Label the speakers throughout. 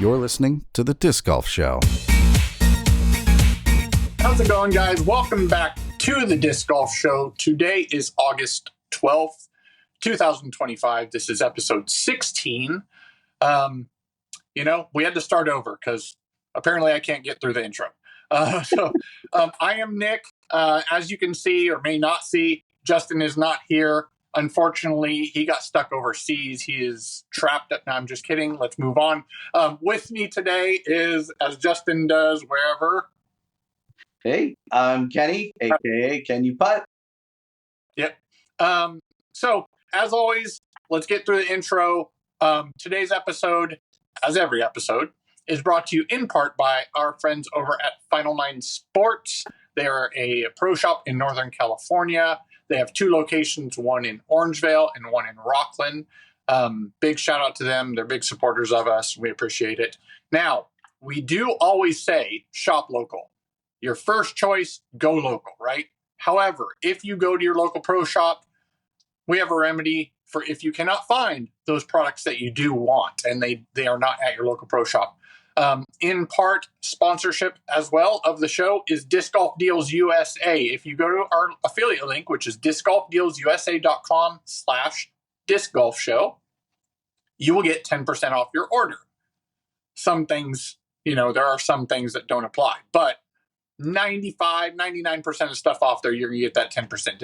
Speaker 1: You're listening to The Disc Golf Show.
Speaker 2: How's it going, guys? Welcome back to The Disc Golf Show. Today is August 12th, 2025. This is episode 16. We had to start over because apparently I can't get through the intro. I am Nick. As you can see or may not see, Justin is not here. Unfortunately, he got stuck overseas. He is trapped. No, I'm just kidding. Let's move on. With me today is, as Justin does wherever.
Speaker 3: Hey, I'm Kenny, a.k.a. Can You Putt?
Speaker 2: Yep. So, as always, let's get through the intro. Today's episode, as every episode, is brought to you in part by our friends over at Final Nine Sports. They are a pro shop in Northern California. They have two locations, one in Orangevale and one in Rocklin. Big shout out to them. They're big supporters of us. We appreciate it. Now, we do always say shop local. Your first choice, go local, right? However, if you go to your local pro shop, we have a remedy for if you cannot find those products that you do want and they are not at your local pro shop. In part, sponsorship as well of the show is Disc Golf Deals USA. If you go to our affiliate link, which is discgolfdealsusa.com/discgolfshow, you will get 10% off your order. Some things, there are some things that don't apply, but 99% of stuff off there, you're going to get that 10%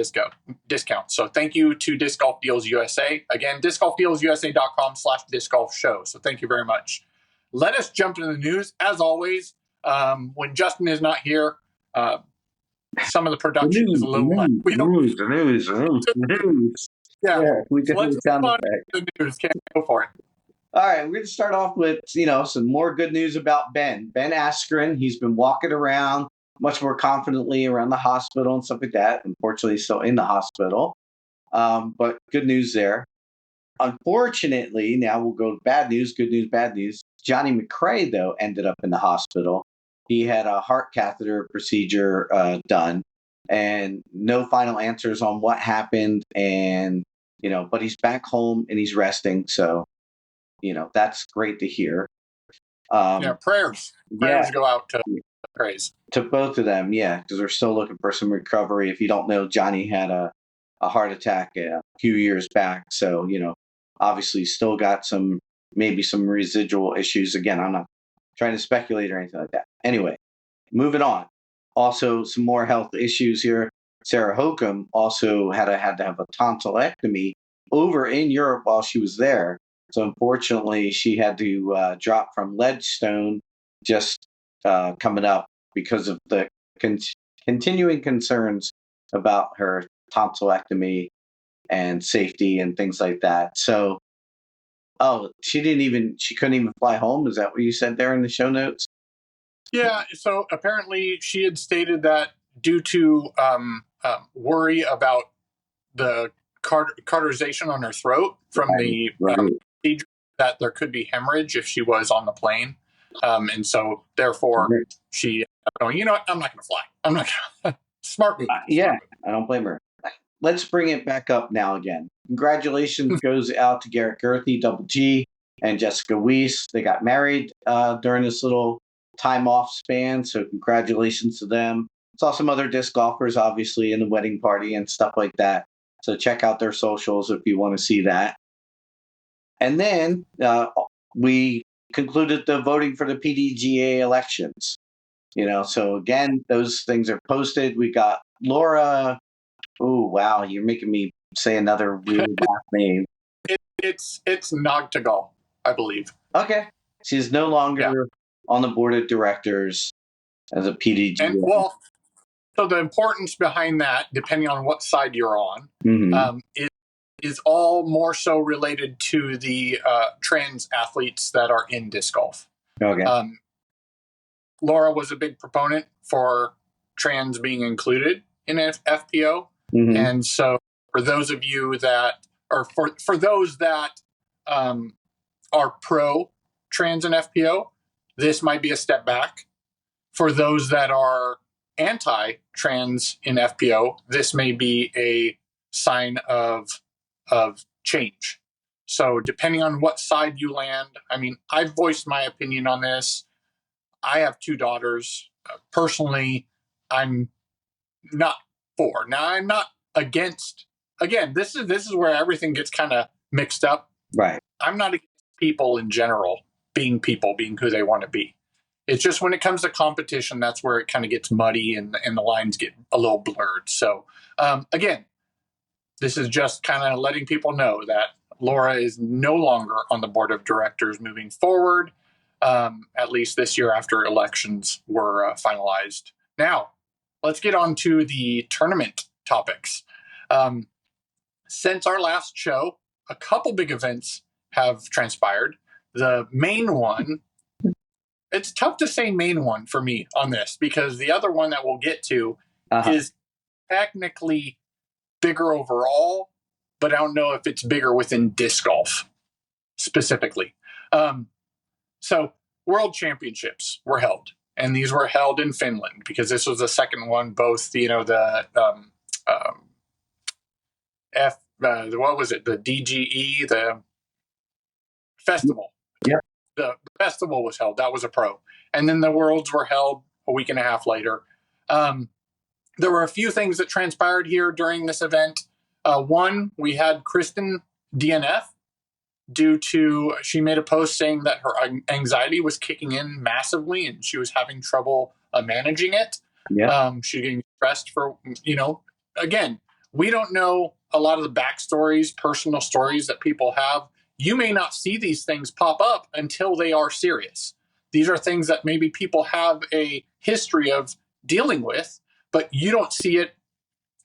Speaker 2: discount. So thank you to Disc Golf Deals USA. Again, discgolfdealsusa.com/discgolfshow. So thank you very much. Let us jump into the news. As always, when Justin is not here, some of the production is a little less.
Speaker 3: The news.
Speaker 2: Yeah,
Speaker 3: we
Speaker 2: so let's move on to the news. Can't go for it.
Speaker 3: All right, we're going to start off with, some more good news about Ben. Ben Askren, he's been walking around much more confidently around the hospital and stuff like that. Unfortunately, he's still in the hospital. But good news there. Unfortunately, now we'll go to bad news, good news, bad news. Johnny McRae, though, ended up in the hospital. He had a heart catheter procedure done and no final answers on what happened. And, but he's back home and he's resting. So, that's great to hear.
Speaker 2: Prayers go out to praise.
Speaker 3: To both of them, yeah, because we're still looking for some recovery. If you don't know, Johnny had a heart attack a few years back. So, obviously still got maybe some residual issues. Again, I'm not trying to speculate or anything like that. Anyway, moving on. Also, some more health issues here. Sarah Hokum also had to have a tonsillectomy over in Europe while she was there. So unfortunately, she had to drop from Ledgestone just coming up because of the continuing concerns about her tonsillectomy and safety and things like that. So, she couldn't even fly home. Is that what you said there in the show notes?
Speaker 2: Yeah. So apparently she had stated that due to worry about the cauterization on her throat from the procedure, that there could be hemorrhage if she was on the plane. And so therefore she going, I'm not going to fly. I'm not going to. Smart move.
Speaker 3: I don't blame her. Let's bring it back up now again. Congratulations goes out to Garrett Gerthy, Double G, and Jessica Weiss. They got married during this little time off span, so congratulations to them. Saw some other disc golfers, obviously, in the wedding party and stuff like that. So check out their socials if you want to see that. And then we concluded the voting for the PDGA elections. So again, those things are posted. We got Laura. Oh, wow. You're making me say another really last name.
Speaker 2: It's Nogtegal, I believe.
Speaker 3: Okay. She's no longer on the board of directors as a PDGA.
Speaker 2: And so the importance behind that, depending on what side you're on, is all more so related to the trans athletes that are in disc golf.
Speaker 3: Okay.
Speaker 2: Laura was a big proponent for trans being included in FPO. Mm-hmm. And so for those of you that, or for those that are pro trans and FPO, this might be a step back. For those that are anti-trans in FPO, this may be a sign of change. So depending on what side you land, I mean, I've voiced my opinion on this. I have 2 daughters. Personally, I'm not for. Now, I'm not against. Again, this is where everything gets kind of mixed up.
Speaker 3: Right.
Speaker 2: I'm not against people in general being who they want to be. It's just when it comes to competition, that's where it kind of gets muddy and the lines get a little blurred. So again, this is just kind of letting people know that Laura is no longer on the board of directors moving forward, at least this year after elections were finalized. Now, let's get on to the tournament topics. Since our last show, a couple big events have transpired. The main one, it's tough to say main one for me on this because the other one that we'll get to is technically bigger overall, but I don't know if it's bigger within disc golf specifically. So World Championships were held, and these were held in Finland because this was the second one. Both, the what was it? The DGE, the festival.
Speaker 3: Yeah.
Speaker 2: The festival was held. That was a pro, and then the Worlds were held a week and a half later. There were a few things that transpired here during this event. One, we had Kristen DNF due to, she made a post saying that her anxiety was kicking in massively and she was having trouble managing it.
Speaker 3: Yeah.
Speaker 2: She was getting stressed for, again, we don't know a lot of the backstories, personal stories that people have. You may not see these things pop up until they are serious. These are things that maybe people have a history of dealing with, but you don't see it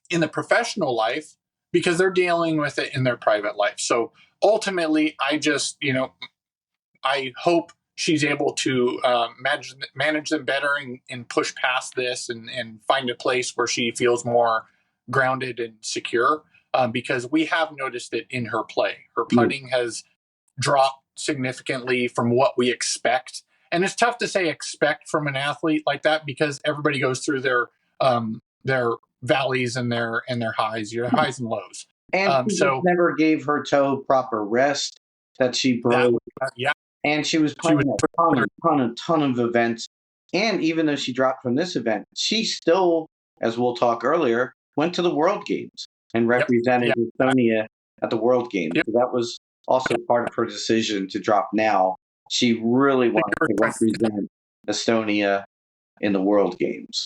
Speaker 2: in the professional life because they're dealing with it in their private life. So ultimately, I just, I hope she's able to manage them better and push past this and find a place where she feels more grounded and secure, because we have noticed it in her play. Her putting has dropped significantly from what we expect. And it's tough to say expect from an athlete like that because everybody goes through their valleys and their highs, your highs and lows.
Speaker 3: And she
Speaker 2: so
Speaker 3: never gave her toe proper rest that she broke.
Speaker 2: Yeah.
Speaker 3: And she was playing a ton of events. And even though she dropped from this event, she still, as we'll talk earlier, went to the World Games and represented Estonia at the World Games. So that was also part of her decision to drop now. She really wanted to represent Estonia in the World Games.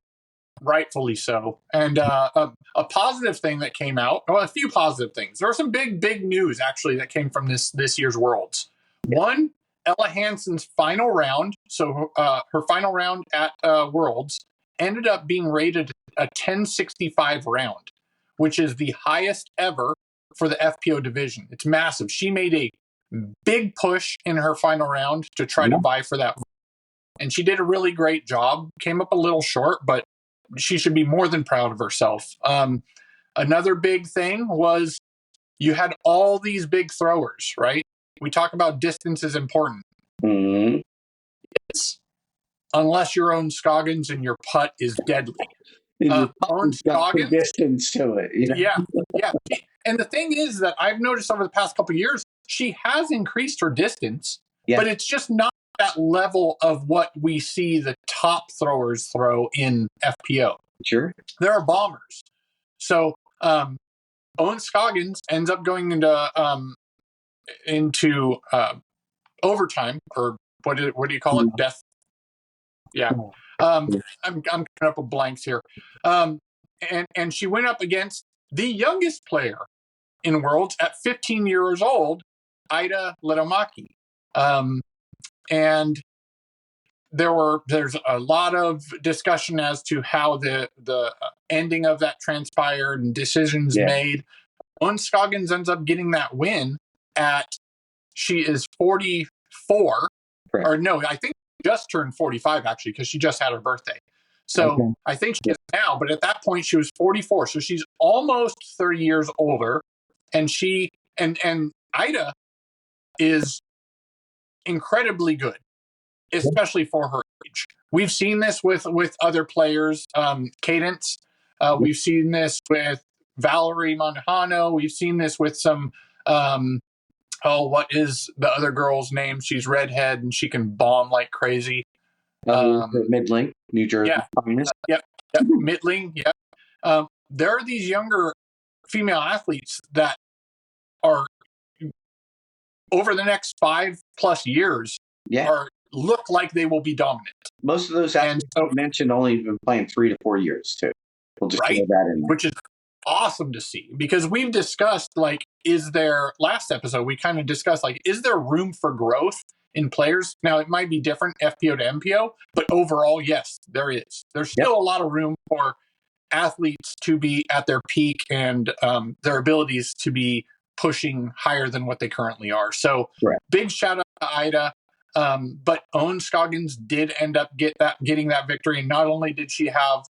Speaker 2: Rightfully so. And a positive thing that came out, well, a few positive things. There are some big news, actually, that came from this year's Worlds. One, Ella Hansen's final round, so her final round at Worlds, ended up being rated a 1065 round, which is the highest ever for the FPO division. It's massive. She made a big push in her final round to try to vie for that. And she did a really great job. Came up a little short, but she should be more than proud of herself. Another big thing was you had all these big throwers, right? We talk about distance is important.
Speaker 3: Mm-hmm.
Speaker 2: Yes, unless you're Owen Scoggins and your putt is deadly. Owen Scoggins,
Speaker 3: distance to it.
Speaker 2: Yeah. And the thing is that I've noticed over the past couple of years, she has increased her distance, but it's just not that level of what we see the top throwers throw in FPO.
Speaker 3: Sure.
Speaker 2: There are bombers. So Owen Scoggins ends up going into overtime, or what do you call it? Death. Yeah. I'm coming up with blanks here. And she went up against the youngest player in Worlds at 15 years old, Ida Letomaki. And there's a lot of discussion as to how the ending of that transpired and decisions made. Owen Scoggins ends up getting that win she is 44, or no, I think she just turned 45 actually, because she just had her birthday. So I think she is now, but at that point she was 44. So she's almost 30 years older. And and Ida is incredibly good, especially for her age. We've seen this with other players, Cadence. We've seen this with Valerie Monjano. We've seen this with some Oh, what is the other girl's name? She's redhead and she can bomb like crazy.
Speaker 3: Midlink, New Jersey.
Speaker 2: Yeah. Yep. Midling. Yep. There are these younger female athletes that are over the next 5+ years look like they will be dominant.
Speaker 3: Most of those athletes you mentioned only been playing 3 to 4 years too. We'll just throw that in there.
Speaker 2: Which is awesome to see, because we've discussed, like, last episode we kind of discussed, like, is there room for growth in players? Now it might be different FPO to MPO, but overall, yes, there is. There's still a lot of room for athletes to be at their peak and their abilities to be pushing higher than what they currently are. So big shout out to Ida. But Owen Scoggins did end up getting that victory. And not only did she have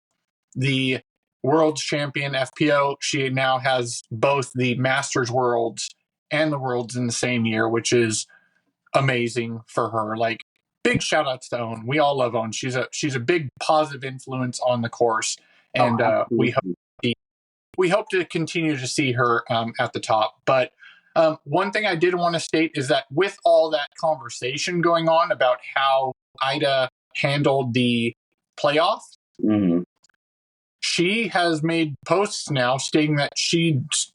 Speaker 2: the World's Champion FPO, she now has both the Masters Worlds and the Worlds in the same year, which is amazing for her. Like, big shout outs to Owen. We all love Owen. She's a big positive influence on the course, and we hope to continue to see her at the top. But one thing I did want to state is that with all that conversation going on about how Ida handled the playoff, she has made posts now stating that she's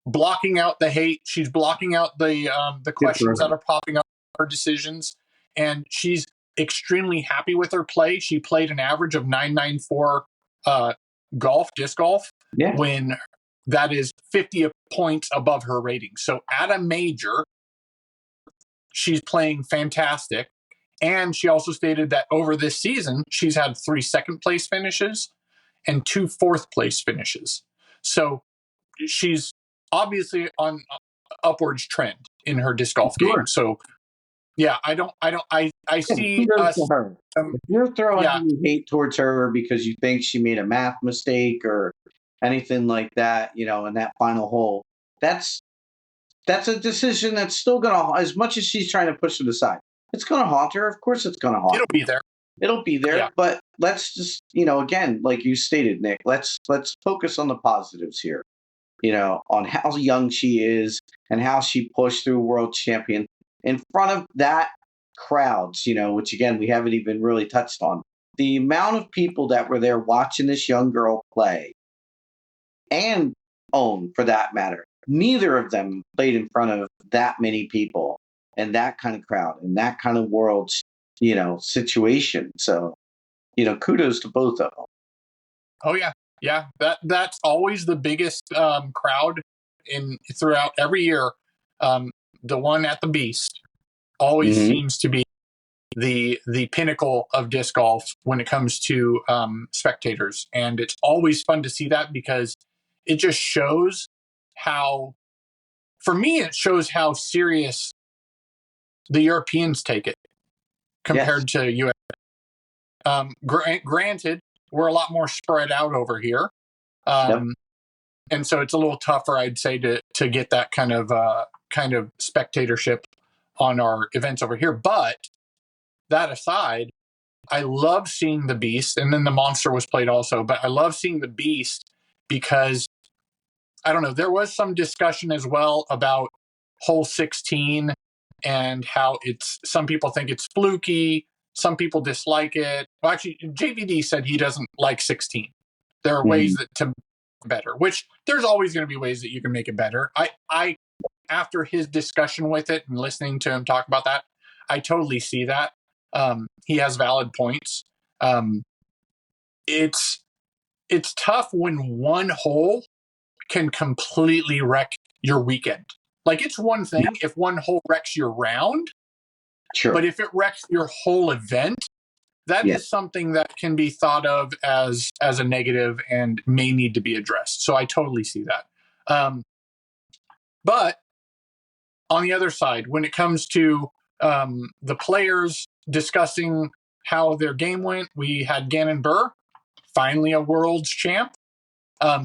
Speaker 2: blocking out the hate. She's blocking out the questions that are popping up, her decisions, and she's extremely happy with her play. She played an average of 994 disc golf, when that is 50 points above her rating. So at a major, she's playing fantastic. And she also stated that over this season, she's had 3 second-place finishes and 2 fourth-place finishes. So she's obviously on upwards trend in her disc golf game. So yeah, I see us.
Speaker 3: If you're throwing any hate towards her because you think she made a math mistake or anything like that, in that final hole, that's a decision that's still gonna, as much as she's trying to push it aside, it's gonna haunt her. Of course, it's gonna haunt. It'll be there. But let's just, again, like you stated, Nick, let's focus on the positives here. On how young she is and how she pushed through World Champion in front of that crowds, which again, we haven't even really touched on. The amount of people that were there watching this young girl play, and Owen for that matter, neither of them played in front of that many people and that kind of crowd and that kind of world, situation. So, kudos to both of them.
Speaker 2: Oh yeah. Yeah. That's always the biggest crowd throughout every year. The one at the Beast always seems to be the pinnacle of disc golf when it comes to spectators. And it's always fun to see that, because it just shows how, for me, it shows how serious the Europeans take it compared to US. Granted, we're a lot more spread out over here. And so it's a little tougher, I'd say, to get that kind of spectatorship on our events over here. But that aside, I love seeing the Beast, and then the Monster was played also, but I love seeing the Beast because, I don't know, there was some discussion as well about hole 16 and how some people think it's fluky, some people dislike it. Well, actually, JVD said he doesn't like 16. There are ways to better, which there's always going to be ways that you can make it better. I after his discussion with it and listening to him talk about that, I totally see that. He has valid points. It's tough when one hole can completely wreck your weekend. Like, it's one thing if one hole wrecks your round, but if it wrecks your whole event, that is something that can be thought of as a negative and may need to be addressed. So I totally see that. But on the other side, when it comes to the players discussing how their game went, we had Gannon Burr, finally a world's champ.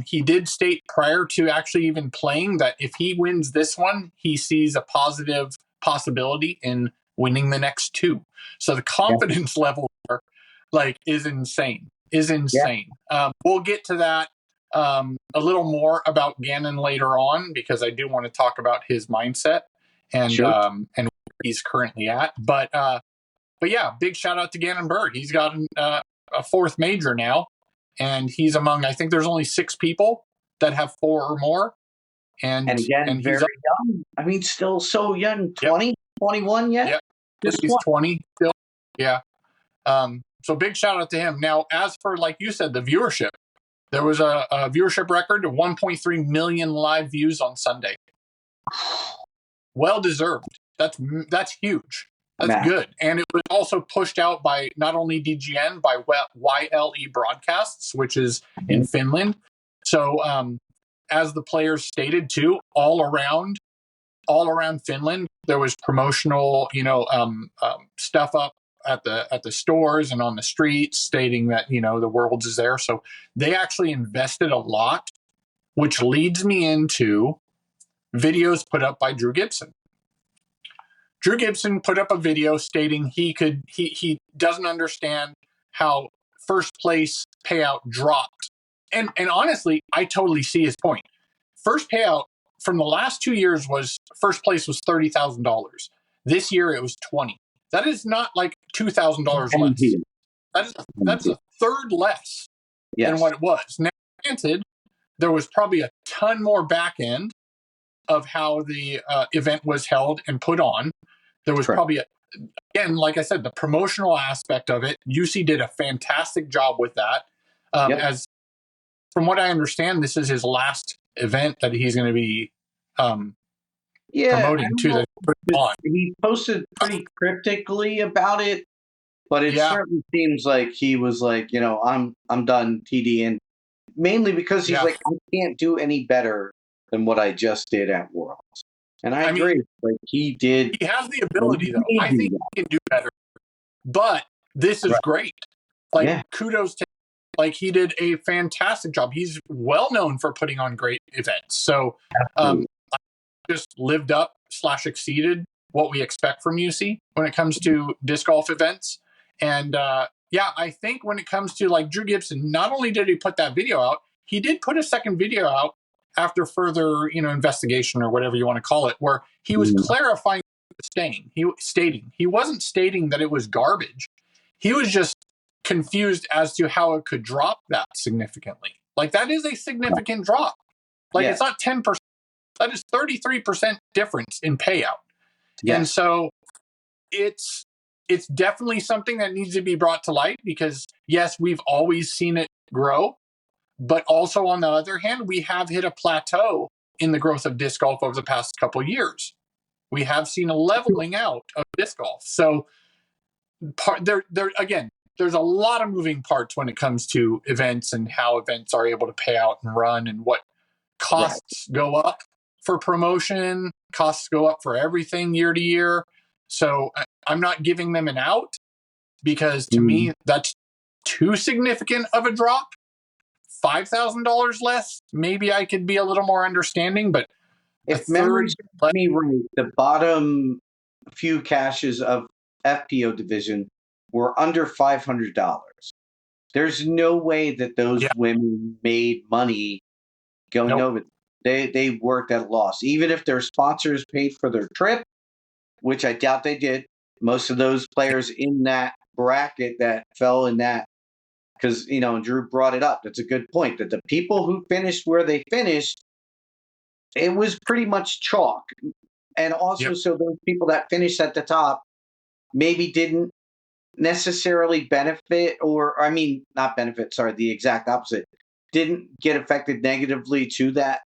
Speaker 2: He did state prior to actually even playing that if he wins this one, he sees a positive possibility in winning the next 2. So the confidence level there, is insane. We'll get to that a little more about Gannon later on, because I do want to talk about his mindset and
Speaker 3: Sure.
Speaker 2: and where he's currently at. But yeah, big shout out to Gannon Bird. He's got a fourth major now, and he's among, I think there's only 6 people that have 4 or more. And
Speaker 3: again,
Speaker 2: he's
Speaker 3: very young. I mean, still so young. 20,
Speaker 2: Yep.
Speaker 3: 21 yet?
Speaker 2: Yep.
Speaker 3: Just
Speaker 2: He's 20 still. Yeah. So big shout out to him. Now, as for, like you said, the viewership, there was a viewership record of 1.3 million live views on Sunday. Well deserved. That's huge. That's good. And it was also pushed out by not only DGN, by YLE Broadcasts, which is in Finland. So as the players stated too, all around Finland, there was promotional, stuff up at the stores and on the streets stating that, the Worlds is there. So they actually invested a lot, which leads me into videos put up by Drew Gibson. Drew Gibson put up a video stating he doesn't understand how first place payout dropped. And honestly, I totally see his point. First payout from the last 2 years was first place was $30,000. This year it was 20. That is not like $2,000 less. That's a third less than what it was. Now, granted, there was probably a ton more back end of how the event was held and put on. There was probably, again, like I said, the promotional aspect of it. UC did a fantastic job with that. As from what I understand, this is his last event that he's going to be promoting to.
Speaker 3: He posted pretty cryptically about it, but it certainly seems like he was like, I'm done TD, and mainly because he's like, I can't do any better than what I just did at Worlds. And I agree. Like he
Speaker 2: has the ability, though. I think he can do better. But this is great. Like kudos to, like, he did a fantastic job. He's well known for putting on great events. So I just lived up / exceeded what we expect from UC when it comes to disc golf events. And I think when it comes to like Drew Gibson, not only did he put that video out, he did put a second video out after further, investigation or whatever you want to call it, where he was clarifying he wasn't stating that it was garbage. He was just confused as to how it could drop that significantly. Like, that is a significant drop. Like, it's not 10%. That is 33% difference in payout. And so it's definitely something that needs to be brought to light because, yes, we've always seen it grow. But also, on the other hand, we have hit a plateau in the growth of disc golf over the past couple of years. We have seen a leveling out of disc golf. So there's a lot of moving parts when it comes to events and how events are able to pay out and run, and what costs go up for promotion, costs go up for everything year to year. So I'm not giving them an out because to me, that's too significant of a drop. $5,000 less, maybe I could be a little more understanding, but
Speaker 3: if memory serves me right, the bottom few caches of FPO division were under $500. There's no way that those women made money going over. They worked at a loss. Even if their sponsors paid for their trip, which I doubt they did. Most of those players in that bracket that fell in that, because, Drew brought it up. That's a good point, that the people who finished where they finished, it was pretty much chalk. And also, so those people that finished at the top maybe didn't necessarily benefit, not benefit, sorry, the exact opposite, didn't get affected negatively to that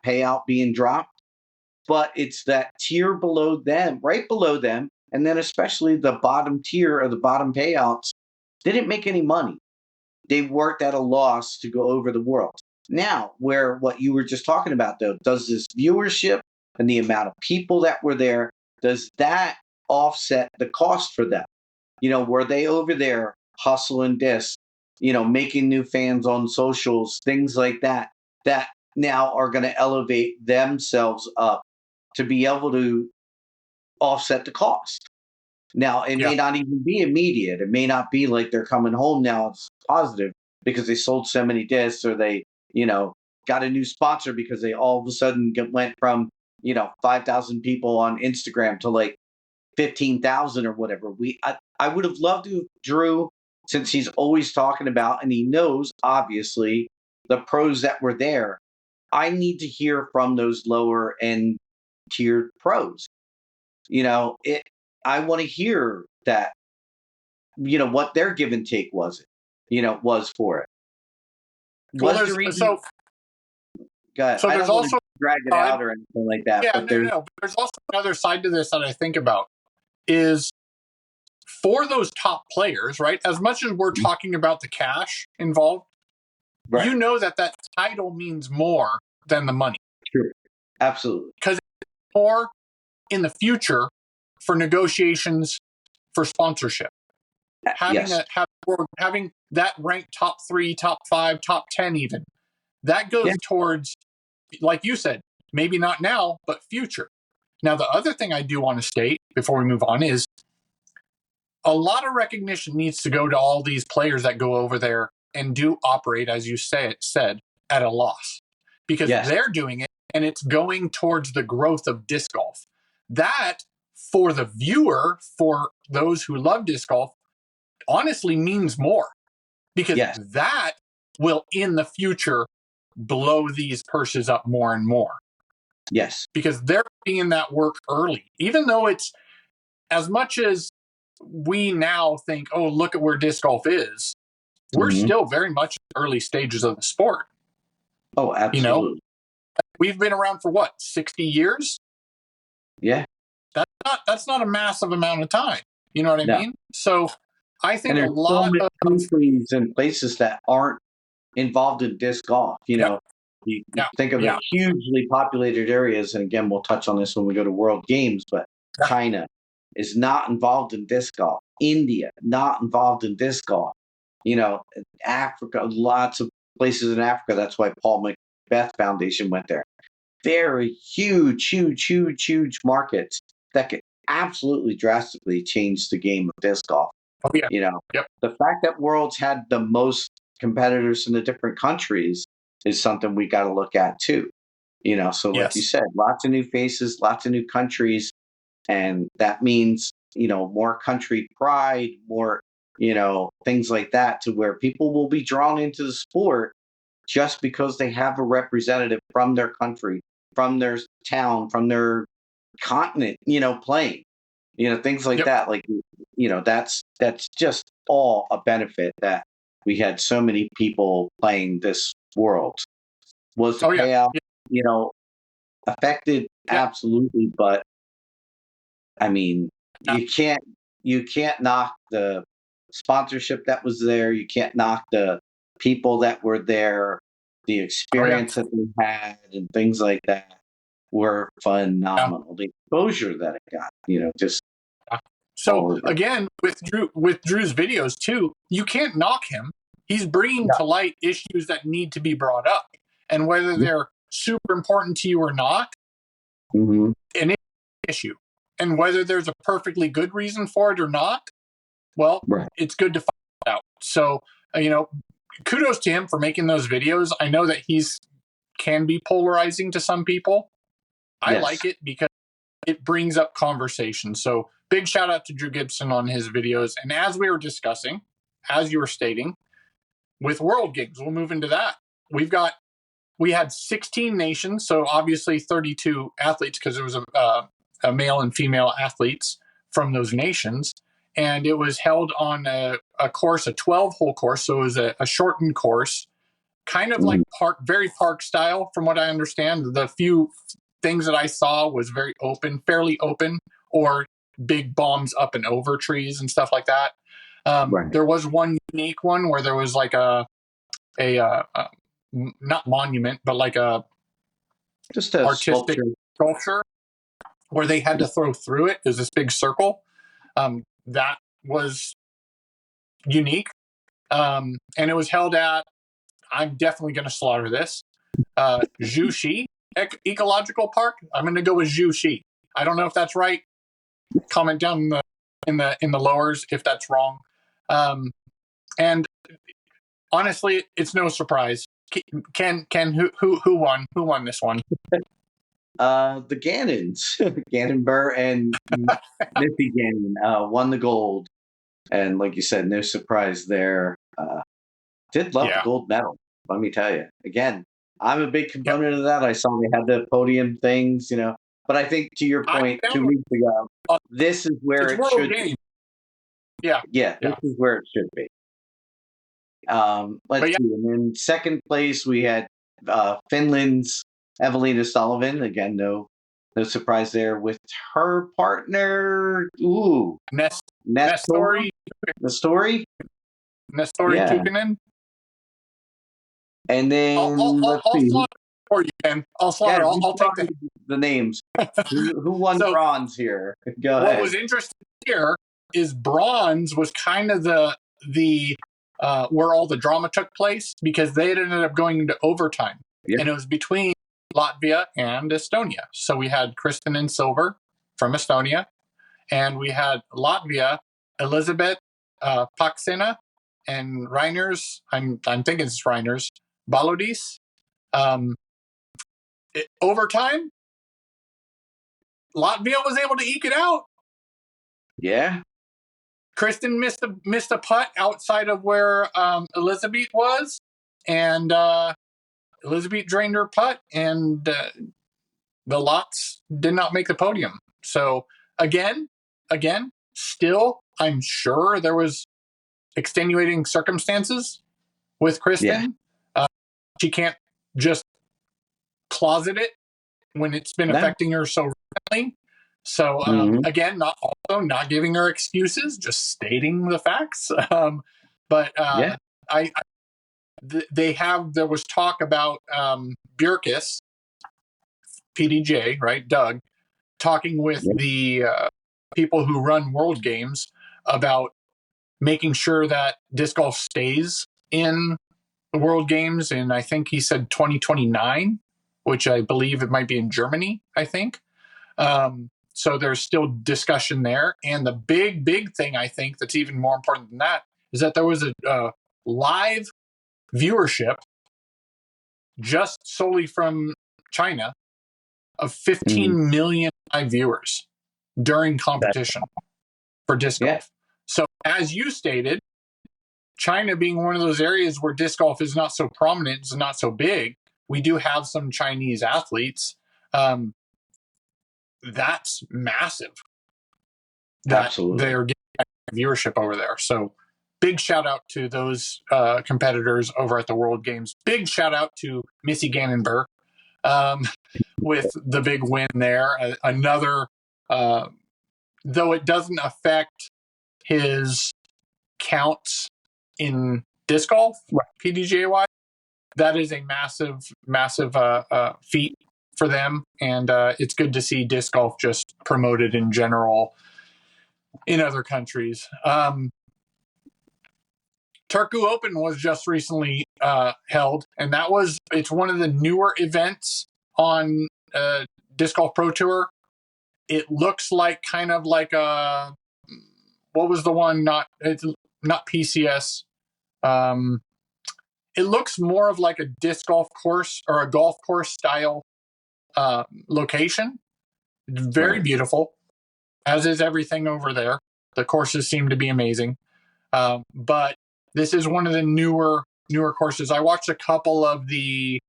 Speaker 3: payout being dropped. But it's that tier below them, right below them, and then especially the bottom tier or the bottom payouts, they didn't make any money. They worked at a loss to go over the world. Now, where what you were just talking about, though, does this viewership and the amount of people that were there, does that offset the cost for them? Were they over there hustling discs, making new fans on socials, things like that now are going to elevate themselves up to be able to offset the cost? Now, it may not even be immediate. It may not be like they're coming home now. It's positive because they sold so many discs, or they, got a new sponsor because they all of a sudden went from 5,000 people on Instagram to like 15,000 or whatever. I would have loved to have Drew, since he's always talking about, and he knows obviously the pros that were there. I need to hear from those lower end tiered pros. I want to hear that, what their give and take was for it.
Speaker 2: Well,
Speaker 3: Was the reason?
Speaker 2: so
Speaker 3: I
Speaker 2: there's
Speaker 3: don't want
Speaker 2: also
Speaker 3: to drag it out or anything like that.
Speaker 2: yeah,
Speaker 3: but
Speaker 2: no. But there's also another side to this that I think about is for those top players, right? As much as we're talking about the cash involved,
Speaker 3: right.
Speaker 2: you know that title means more than the money.
Speaker 3: True. Absolutely.
Speaker 2: Because it's more in the future for negotiations for sponsorship. Having that ranked top 3, top 5, top 10 even, that goes towards, like you said, maybe not now, but future. Now, the other thing I do want to state before we move on is a lot of recognition needs to go to all these players that go over there and do operate, as you said, at a loss, because they're doing it and it's going towards the growth of disc golf. That, for the viewer, for those who love disc golf, honestly means more, because that will in the future blow these purses up more and more.
Speaker 3: Yes.
Speaker 2: Because they're putting in that work early, even though it's, as much as we now think, oh, look at where disc golf is, we're still very much in the early stages of the sport.
Speaker 3: Oh, absolutely.
Speaker 2: We've been around for what, 60 years?
Speaker 3: Yeah.
Speaker 2: That's not a massive amount of time. You know what I mean? So I think a lot of
Speaker 3: countries and places that aren't involved in disc golf, you think of the hugely populated areas, and again, we'll touch on this when we go to World Games, but China is not involved in disc golf. India, not involved in disc golf. Africa, lots of places in Africa. That's why Paul Macbeth Foundation went there. Very huge markets that could absolutely drastically change the game of disc golf.
Speaker 2: Oh, yeah.
Speaker 3: The fact that Worlds had the most competitors in the different countries is something we got to look at too. So like you said, lots of new faces, lots of new countries, and that means, more country pride, more, things like that, to where people will be drawn into the sport just because they have a representative from their country, from their town, from their continent, playing, things like that. Like, that's just all a benefit that we had so many people playing this world. Was the payout, affected? Absolutely. But I mean, you can't knock the sponsorship that was there. You can't knock the people that were there. The experience that they had and things like that were phenomenal. The exposure that it got, just.
Speaker 2: So again, with Drew's videos too, you can't knock him. He's bringing to light issues that need to be brought up, and whether they're super important to you or not, an issue. And whether there's a perfectly good reason for it or not, well, it's good to find out. So, kudos to him for making those videos. I know that can be polarizing to some people. I like it because it brings up conversation. So big shout out to Drew Gibson on his videos. And as we were discussing, as you were stating, with World Games, we'll move into that. We had 16 nations, so obviously 32 athletes, because there was a male and female athletes from those nations. And it was held on a course, a 12-hole course. So it was a shortened course, kind of like very park style, from what I understand. The few things that I saw was very open, fairly open, or big bombs up and over trees and stuff like that. There was one unique one where there was like a not monument, but like
Speaker 3: just a
Speaker 2: artistic sculpture where they had to throw through it. There's this big circle. That was unique. And it was held at, I'm definitely going to slaughter this, Zhuxi Ecological Park. I'm going to go with Zhuxi. I don't know if that's right. Comment down in the lowers if that's wrong. And honestly, it's no surprise. Ken, who won? Who won this one?
Speaker 3: The Gannons, Gannon Burr and Missy Gannon, won the gold. And like you said, no surprise there. Did love the
Speaker 2: Yeah.
Speaker 3: gold medal, let me tell you. Again, I'm a big
Speaker 2: Yep.
Speaker 3: component of that. I saw they had the podium things, But I think to your
Speaker 2: I'm
Speaker 3: point,
Speaker 2: down
Speaker 3: 2
Speaker 2: with
Speaker 3: weeks ago, this is where
Speaker 2: it's
Speaker 3: it
Speaker 2: World
Speaker 3: should be.
Speaker 2: Games. Yeah.
Speaker 3: Yeah, this
Speaker 2: Yeah.
Speaker 3: is where it should be.
Speaker 2: But
Speaker 3: Let's
Speaker 2: yeah,
Speaker 3: see. And in second place, we had Finland's Evelina Sullivan. Again, no surprise there with her partner. Ooh, Nestor.
Speaker 2: Nestori
Speaker 3: The story. Yeah.
Speaker 2: Tukkanen.
Speaker 3: And then let's
Speaker 2: I'll
Speaker 3: see.
Speaker 2: slaughter for you, Ken. I'll
Speaker 3: Yeah,
Speaker 2: slaughter. I'll take
Speaker 3: the names. Who won
Speaker 2: So
Speaker 3: bronze here? Go
Speaker 2: what
Speaker 3: ahead.
Speaker 2: was interesting here is bronze was kind of the where all the drama took place because they had ended up going into overtime,
Speaker 3: Yeah.
Speaker 2: and it was between Latvia and Estonia. So we had Kristen in silver from Estonia, and we had Latvia, Elizabeth Paksina, and Reiners. I'm thinking it's Reiners Balodis. Overtime, Latvia was able to eke it out.
Speaker 3: Yeah.
Speaker 2: Kristen missed a putt outside of where Elizabeth was, and Elizabeth drained her putt, and the Lots did not make the podium. So again, still, I'm sure there was extenuating circumstances with Kristen. Yeah. She can't just closet it when it's been affecting her so recently. So again, not giving her excuses, just stating the facts. But there was talk about Bjerkes, PDJ, right? Doug, talking with the people who run World Games about making sure that disc golf stays in the World Games. And I think he said 2029, which I believe it might be in Germany, I think. So there's still discussion there. And the big thing, I think, that's even more important than that is that there was a live viewership just solely from China of 15 million live viewers during competition for disc golf. So as you stated, China being one of those areas where disc golf is not so prominent, it's not so big, we do have some Chinese athletes. That's massive.
Speaker 3: Absolutely.
Speaker 2: They're getting viewership over there. So big shout out to those competitors over at the World Games. Big shout out to Missy Gannon-Burr with the big win there. Another, though it doesn't affect his counts in disc golf, PDGA-wise, that is a massive feat for them. And it's good to see disc golf just promoted in general in other countries. Turku Open was just recently held, and it's one of the newer events on Disc Golf Pro Tour. It looks like kind of like what was the one? Not PCS. It looks more of like a disc golf course or a golf course style location. Very beautiful, as is everything over there. The courses seem to be amazing. But this is one of the newer courses. I watched a couple of the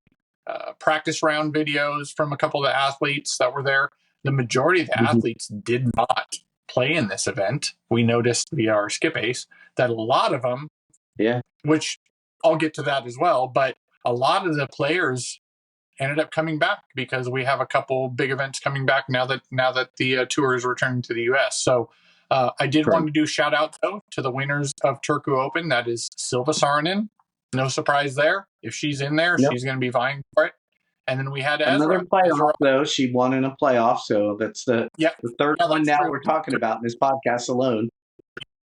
Speaker 2: practice round videos from a couple of the athletes that were there. The majority of the athletes did not play in this event. We noticed via our skip ace that a lot of them, which I'll get to that as well, but a lot of the players ended up coming back because we have a couple big events coming back now that the tour is returning to the U.S. So I did want to do shout out though to the winners of Turku Open. That is Silva Saarinen. No surprise there. If she's in there, she's going to be vying for it. And then we had
Speaker 3: another playoff though. She won in a playoff, so that's the third one now we're talking about in this podcast alone.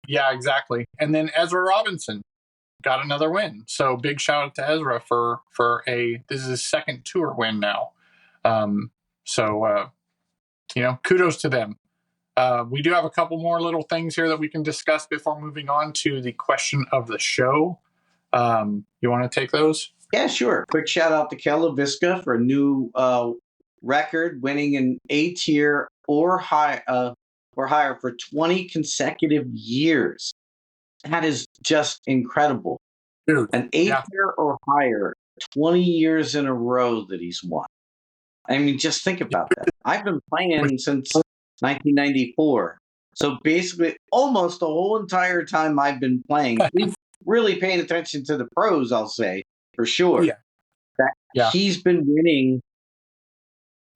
Speaker 2: Yeah, exactly. And then Ezra Robinson got another win. So big shout out to Ezra for this is his second tour win now. Kudos to them. We do have a couple more little things here that we can discuss before moving on to the question of the show. You want to take those?
Speaker 3: Yeah, sure. Quick shout out to Kella Visca for a new record, winning an A tier or higher for 20 consecutive years. That is just incredible.
Speaker 2: Dude,
Speaker 3: An A
Speaker 2: yeah.
Speaker 3: tier or higher, 20 years in a row that he's won. I mean, just think about that. I've been playing since 1994. So basically, almost the whole entire time I've been playing, we've really paid attention to the pros, I'll say, for sure.
Speaker 2: Yeah.
Speaker 3: That
Speaker 2: Yeah.
Speaker 3: he's been winning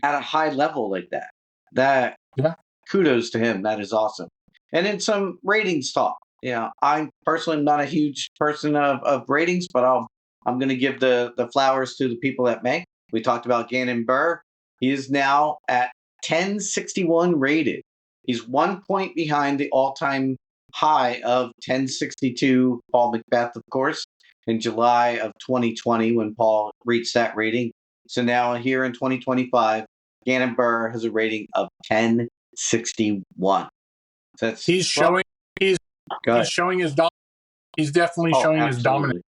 Speaker 3: at a high level like that. That kudos to him. That is awesome. And then some ratings talk. I personally am not a huge person of ratings, but I'm going to give the flowers to the people that make. We talked about Gannon Burr. He is now at 1061 rated. He's 1 point behind the all-time high of 1062, Paul Macbeth, of course, in July of 2020 when Paul reached that rating. So now here in 2025, Gannon Burr has a rating of 1061. So
Speaker 2: he's showing his dominance. He's definitely showing his dominance.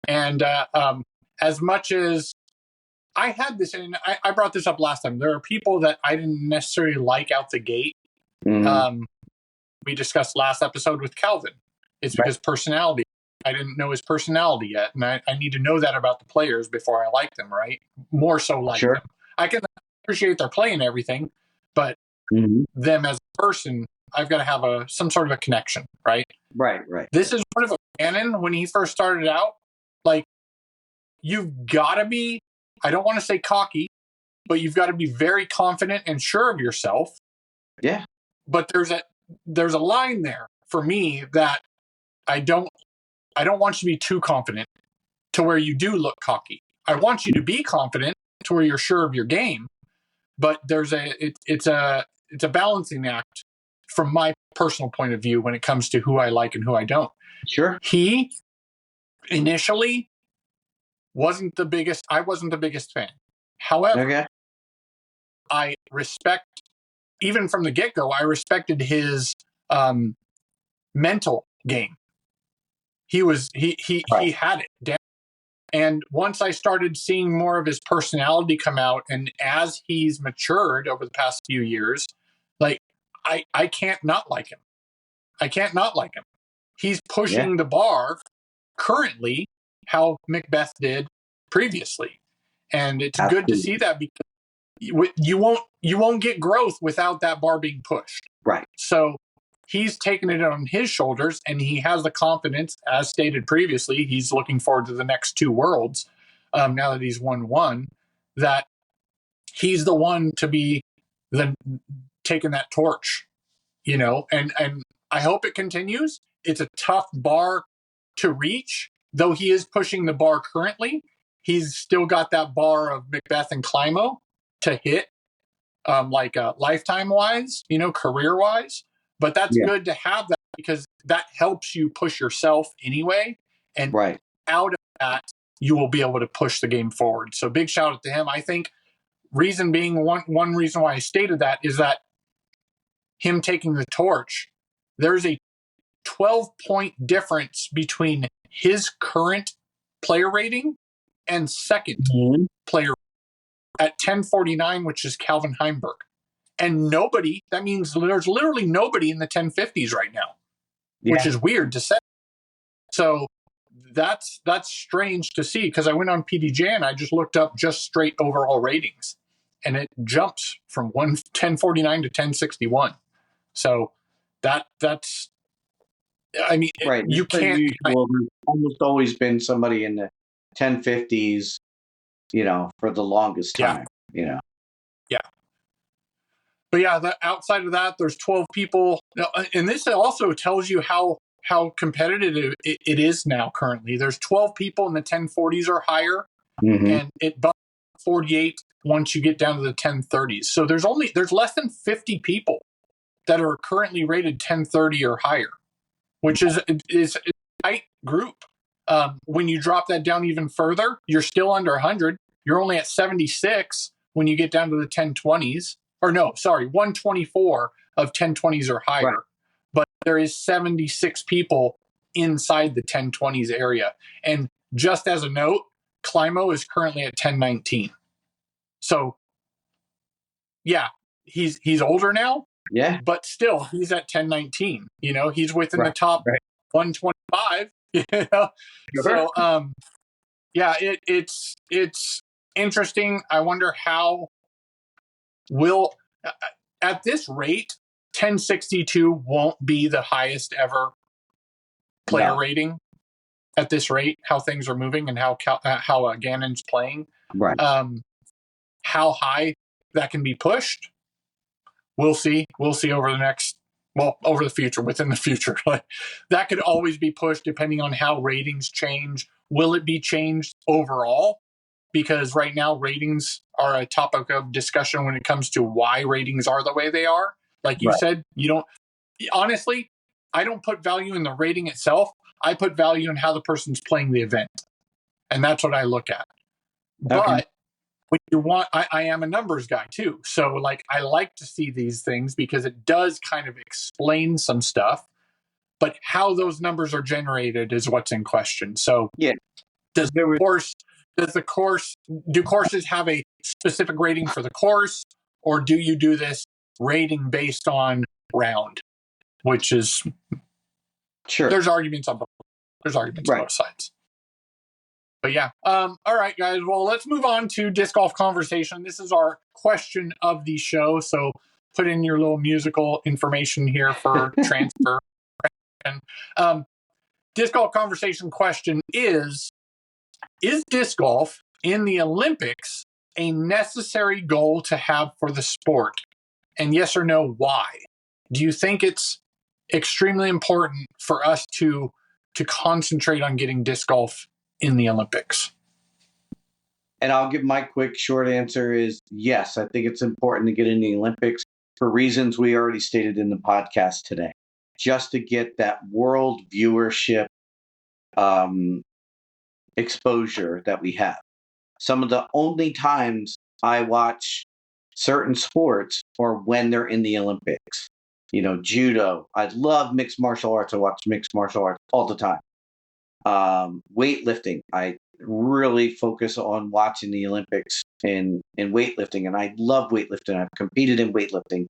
Speaker 2: And as much as I had this, and I brought this up last time, there are people that I didn't necessarily like out the gate.
Speaker 3: Mm-hmm.
Speaker 2: We discussed last episode with Calvin. It's because personality. I didn't know his personality yet, and I need to know that about the players before I like them, right? More so like them. I can appreciate their play and everything, but them as a person, I've got to have some sort of a connection, right?
Speaker 3: Right.
Speaker 2: This is one of a Gannon when he first started out. Like, you've got to be, I don't want to say cocky, but you've got to be very confident and sure of yourself.
Speaker 3: Yeah.
Speaker 2: But there's a line there for me that I don't want you to be too confident to where you do look cocky. I want you to be confident to where you're sure of your game, but it's a balancing act from my personal point of view when it comes to who I like and who I don't.
Speaker 3: Sure.
Speaker 2: He initially wasn't the biggest. I wasn't the biggest fan. However, I respect, even from the get-go, I respected his mental game. He had it down. And once I started seeing more of his personality come out, and as he's matured over the past few years, like I can't not like him. I can't not like him. He's pushing the bar currently how Macbeth did previously. And it's good to see that because you won't get growth without that bar being pushed.
Speaker 3: Right.
Speaker 2: So he's taken it on his shoulders, and he has the confidence, as stated previously. He's looking forward to the next two worlds now that he's won one, that he's the one to be taking that torch, and I hope it continues. It's a tough bar to reach, though he is pushing the bar currently. He's still got that bar of Macbeth and Climo to hit, lifetime wise, career wise. But that's good to have that because that helps you push yourself anyway. And out of that, you will be able to push the game forward. So big shout out to him. I think reason being one reason why I stated that is that him taking the torch, there's a 12-point difference between his current player rating and second player at 1049, which is Calvin Heimberg. And that means there's literally nobody in the 1050s right now, which is weird to say. So that's strange to see because I went on PDJ and I just looked up just straight overall ratings, and it jumps from 1049 to 1061. So that's, I mean, you can't.
Speaker 3: Well, there's almost always been somebody in the 1050s, for the longest time, Yeah.
Speaker 2: But outside of that, there's 12 people. And this also tells you how competitive it is now currently. There's 12 people in the 1040s or higher, and it bumps 48 once you get down to the 1030s. So there's less than 50 people that are currently rated 1030 or higher, which is a tight group. When you drop that down even further, you're still under 100. You're only at 76 when you get down to the 1020s. Or no, sorry, 124 of 1020s or higher. Right. But there is 76 people inside the 1020s area. And just as a note, Climo is currently at 1019. So yeah, he's older now,
Speaker 3: Yeah.
Speaker 2: but still he's at 1019. He's within the top 125.
Speaker 3: Sure.
Speaker 2: So yeah, it's interesting. I wonder how will at this rate 1062 won't be the highest ever player rating at this rate. How things are moving and how Ganon's playing.
Speaker 3: Right.
Speaker 2: How high that can be pushed. We'll see over the future, within the future. That could always be pushed depending on how ratings change. Will it be changed overall? Because right now ratings are a topic of discussion when it comes to why ratings are the way they are. Like you said, honestly, I don't put value in the rating itself. I put value in how the person's playing the event. And that's what I look at. Okay. But when you want, I am a numbers guy too. So I like to see these things because it does kind of explain some stuff, but how those numbers are generated is what's in question. So do courses have a specific rating for the course, or do you do this rating based on round, which is there's arguments on both. There's arguments on both sides. But yeah. All right, guys. Well, let's move on to disc golf conversation. This is our question of the show. So put in your little musical information here for transfer. Disc golf conversation question is disc golf in the Olympics a necessary goal to have for the sport? And yes or no, why? Do you think it's extremely important for us to concentrate on getting disc golf in the Olympics?
Speaker 3: And I'll give my quick short answer is yes. I think it's important to get in the Olympics for reasons we already stated in the podcast today, just to get that world viewership exposure that we have. Some of the only times I watch certain sports are when they're in the Olympics. Judo. I love mixed martial arts. I watch mixed martial arts all the time. Weightlifting. I really focus on watching the Olympics in weightlifting, and I love weightlifting. I've competed in weightlifting,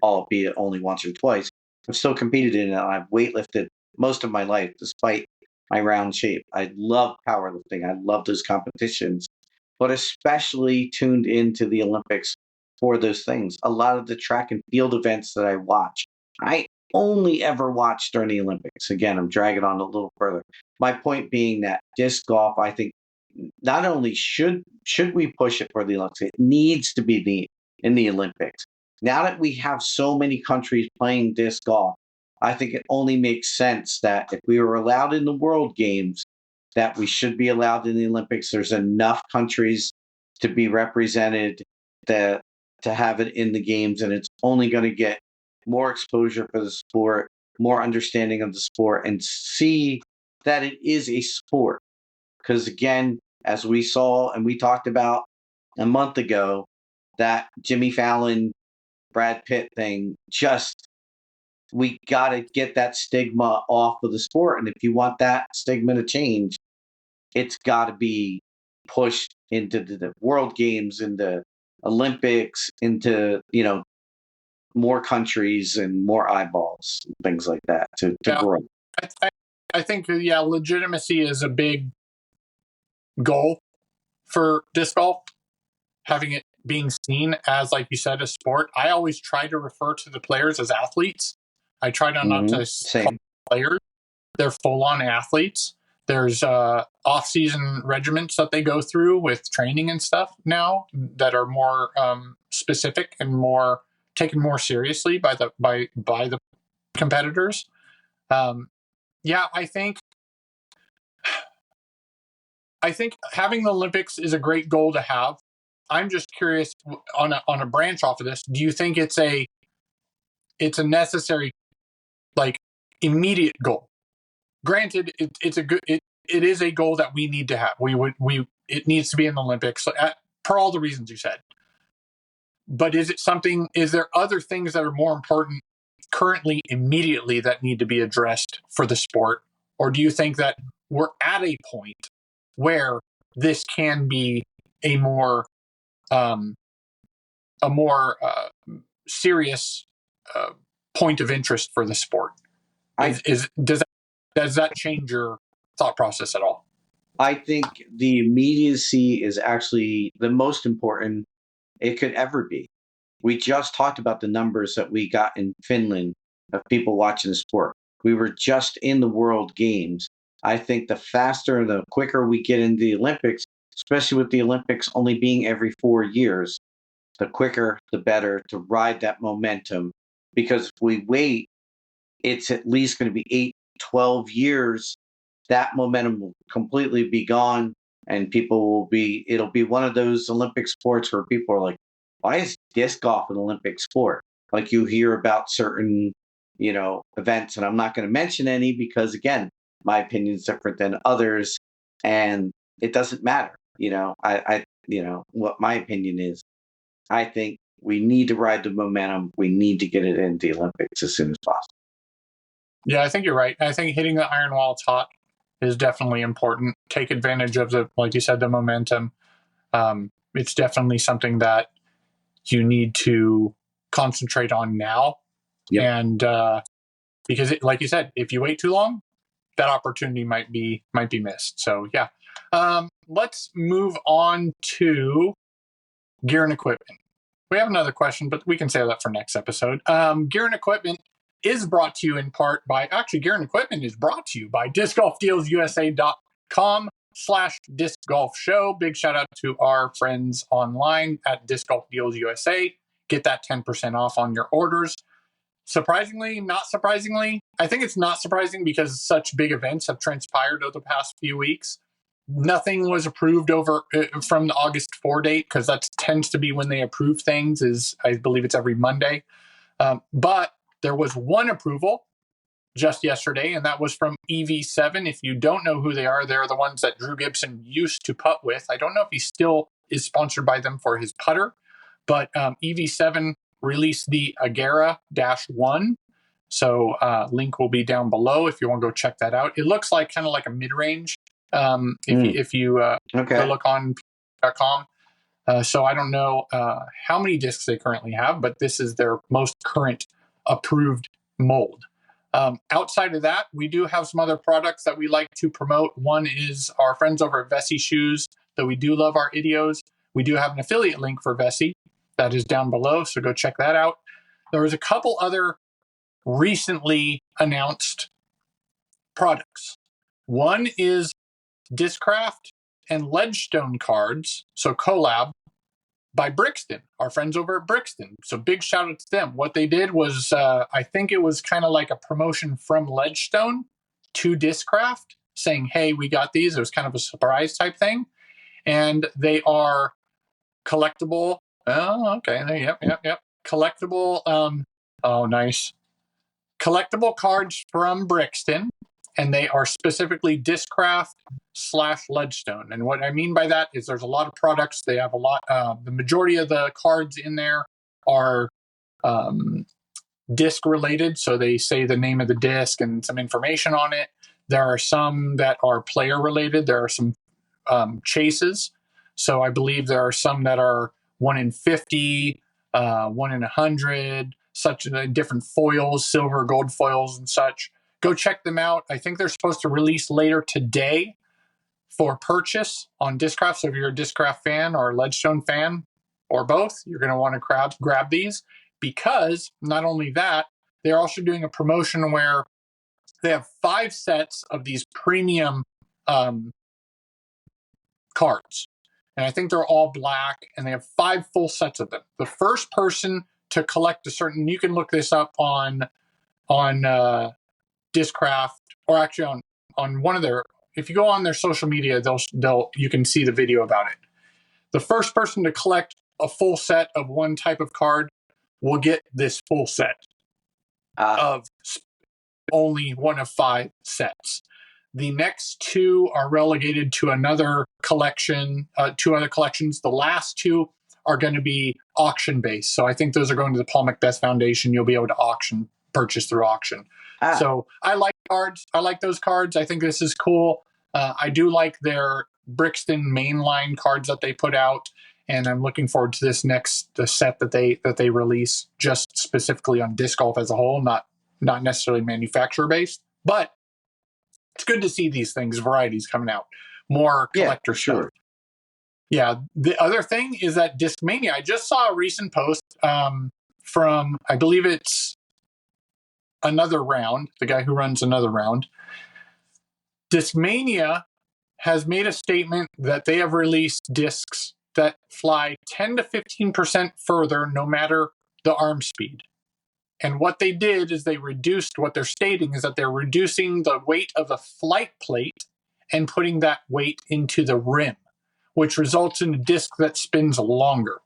Speaker 3: albeit only once or twice. I've still competed in it. I've weightlifted most of my life, despite my round shape. I love powerlifting. I love those competitions, but especially tuned into the Olympics for those things. A lot of the track and field events that I watch, I only ever watch during the Olympics. Again, I'm dragging on a little further. My point being that disc golf, I think, not only should we push it for the Olympics, it needs to be in the Olympics. Now that we have so many countries playing disc golf, I think it only makes sense that if we were allowed in the World Games, that we should be allowed in the Olympics. There's enough countries to be represented to have it in the games, and it's only going to get more exposure for the sport, more understanding of the sport, and see that it is a sport. Because again, as we saw and we talked about a month ago, that Jimmy Fallon, Brad Pitt thing, we got to get that stigma off of the sport. And if you want that stigma to change, it's got to be pushed into the World Games, into Olympics, into, more countries and more eyeballs, things like that to grow.
Speaker 2: I think, legitimacy is a big goal for disc golf, having it being seen as, like you said, a sport. I always try to refer to the players as athletes. I try not to call players. They're full-on athletes. There's off-season regiments that they go through with training and stuff now that are more specific and more taken more seriously by the competitors. I think having the Olympics is a great goal to have. I'm just curious on a branch off of this. Do you think it's a necessary, immediate goal? Granted, it is a goal that we need to have. It needs to be in the Olympics for all the reasons you said. But is there other things that are more important currently, immediately, that need to be addressed for the sport? Or do you think that we're at a point where this can be a more a more serious point of interest for the sport. Does that change your thought process at all?
Speaker 3: I think the immediacy is actually the most important it could ever be. We just talked about the numbers that we got in Finland of people watching the sport. We were just in the World Games. I think the faster and the quicker we get into the Olympics, especially with the Olympics only being every 4 years, the quicker, the better to ride that momentum. Because if we wait, it's at least going to be 8, 12 years. That momentum will completely be gone. And it'll be one of those Olympic sports where people are like, why is disc golf an Olympic sport? Like you hear about certain, events, and I'm not going to mention any because again, my opinion is different than others, and it doesn't matter. What my opinion is. I think we need to ride the momentum. We need to get it into the Olympics as soon as possible.
Speaker 2: Yeah, I think you're right. I think hitting the iron while it's hot is definitely important. Take advantage of like you said, the momentum. It's definitely something that you need to concentrate on now. Yep. And because like you said, if you wait too long, that opportunity might be missed. So yeah. Let's move on to gear and equipment. We have another question, but we can save that for next episode. Gear and equipment is brought to you in part by, gear and equipment is brought to you by discgolfdealsusa.com/disc golf show. Big shout out to our friends online at Disc Golf Deals USA. Get that 10% off on your orders. Surprisingly, not surprisingly, I think it's not surprising because such big events have transpired over the past few weeks. Nothing was approved from the August 4 date because that tends to be when they approve things. I believe it's every Monday. But there was one approval just yesterday, and that was from EV7. If you don't know who they are, they're the ones that Drew Gibson used to putt with. I don't know if he still is sponsored by them for his putter, but EV7 released the Agera-1. So link will be down below if you want to go check that out. It looks kind of like a mid-range if you go look on .com. So I don't know how many discs they currently have, but this is their most current approved mold. Outside of that, we do have some other products that we like to promote. One is our friends over at Vessi Shoes, that we do love our Idios. We do have an affiliate link for Vessi that is down below, so go check that out. There was a couple other recently announced products. One is Discraft and Ledgestone cards, so collab, by Brixton, our friends over at Brixton. So big shout out to them. What they did was, I think it was kind of like a promotion from Ledgestone to Discraft, saying, hey, we got these. It was kind of a surprise type thing. And they are collectible. Oh, okay. Yep. Collectible. Nice. Collectible cards from Brixton. And they are specifically Discraft/Ledgestone. And what I mean by that is there's a lot of products. They have a lot. The majority of the cards in there are disc related. So they say the name of the disc and some information on it. There are some that are player related. There are some chases. So I believe there are some that are 1 in 50, 1 in 100, such different foils, silver, gold foils and such. Go check them out. I think they're supposed to release later today for purchase on Discraft. So if you're a Discraft fan or a Ledgestone fan or both, you're going to want to grab these, because not only that, they're also doing a promotion where they have 5 sets of these premium cards. And I think they're all black, and they have 5 full sets of them. The first person to collect you can look this up on Discraft, or actually on one of their, if you go on their social media, you can see the video about it. The first person to collect a full set of one type of card will get this full set of only one of 5 sets. The next 2 are relegated to another collection, 2 other collections. The last 2 are going to be auction based. So I think those are going to the Paul Macbeth Foundation. You'll be able to purchase through auction. So I like cards. I like those cards. I think this is cool. I do like their Brixton mainline cards that they put out. and I'm looking forward to the set that they release, just specifically on disc golf as a whole, not necessarily manufacturer based. But it's good to see these things, varieties coming out, more collector stuff. Yeah. The other thing is that Discmania. I just saw a recent post from, I believe it's Another Round, the guy who runs Another Round. Discmania has made a statement that they have released discs that fly 10 to 15% further no matter the arm speed. And what they did is what they're stating is that they're reducing the weight of the flight plate and putting that weight into the rim, which results in a disc that spins longer.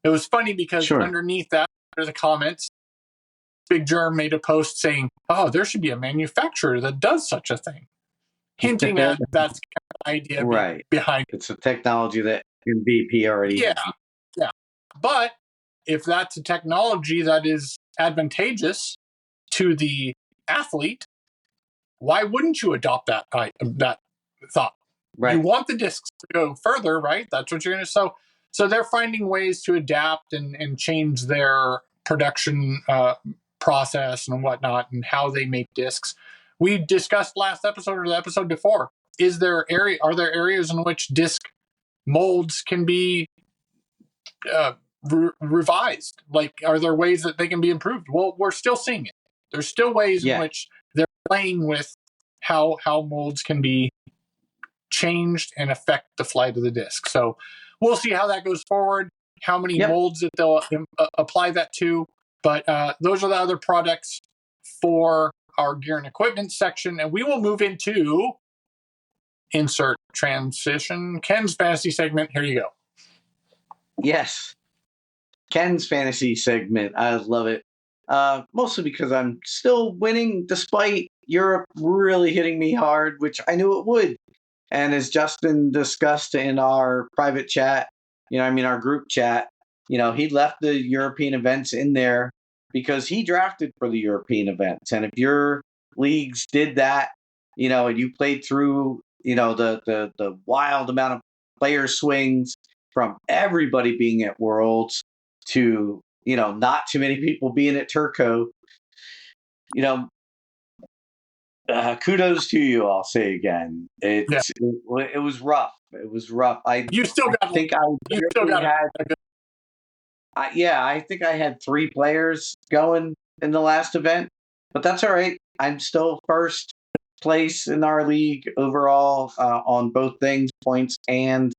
Speaker 2: It was funny because underneath that, under the comments, Big Germ made a post saying, "Oh, there should be a manufacturer that does such a thing," hinting at that's kind of the idea behind it.
Speaker 3: It's a technology that MVP already.
Speaker 2: Yeah. But if that's a technology that is advantageous to the athlete, why wouldn't you adopt that thought? Right. You want the discs to go further, right? That's what you're going to. So they're finding ways to adapt and change their production process and whatnot, and how they make discs. We discussed last episode or the episode before. Are there areas in which disc molds can be revised? Like, are there ways that they can be improved? Well, we're still seeing it. There's still ways in which they're playing with how molds can be changed and affect the flight of the disc. So we'll see how that goes forward, how many molds that they'll apply that to. But those are the other products for our gear and equipment section. And we will move into insert transition. Ken's fantasy segment. Here you go.
Speaker 3: Yes. Ken's fantasy segment. I love it. Mostly because I'm still winning despite Europe really hitting me hard, which I knew it would. And as Justin discussed in our private chat, our group chat, he left the European events in there because he drafted for the European events. And if your leagues did that, and you played through, the wild amount of player swings from everybody being at Worlds to, not too many people being at Turco, kudos to you, I'll say again. It was rough. It was rough. I think I had 3 players going in the last event, but that's all right. I'm still first place in our league overall on both things, points and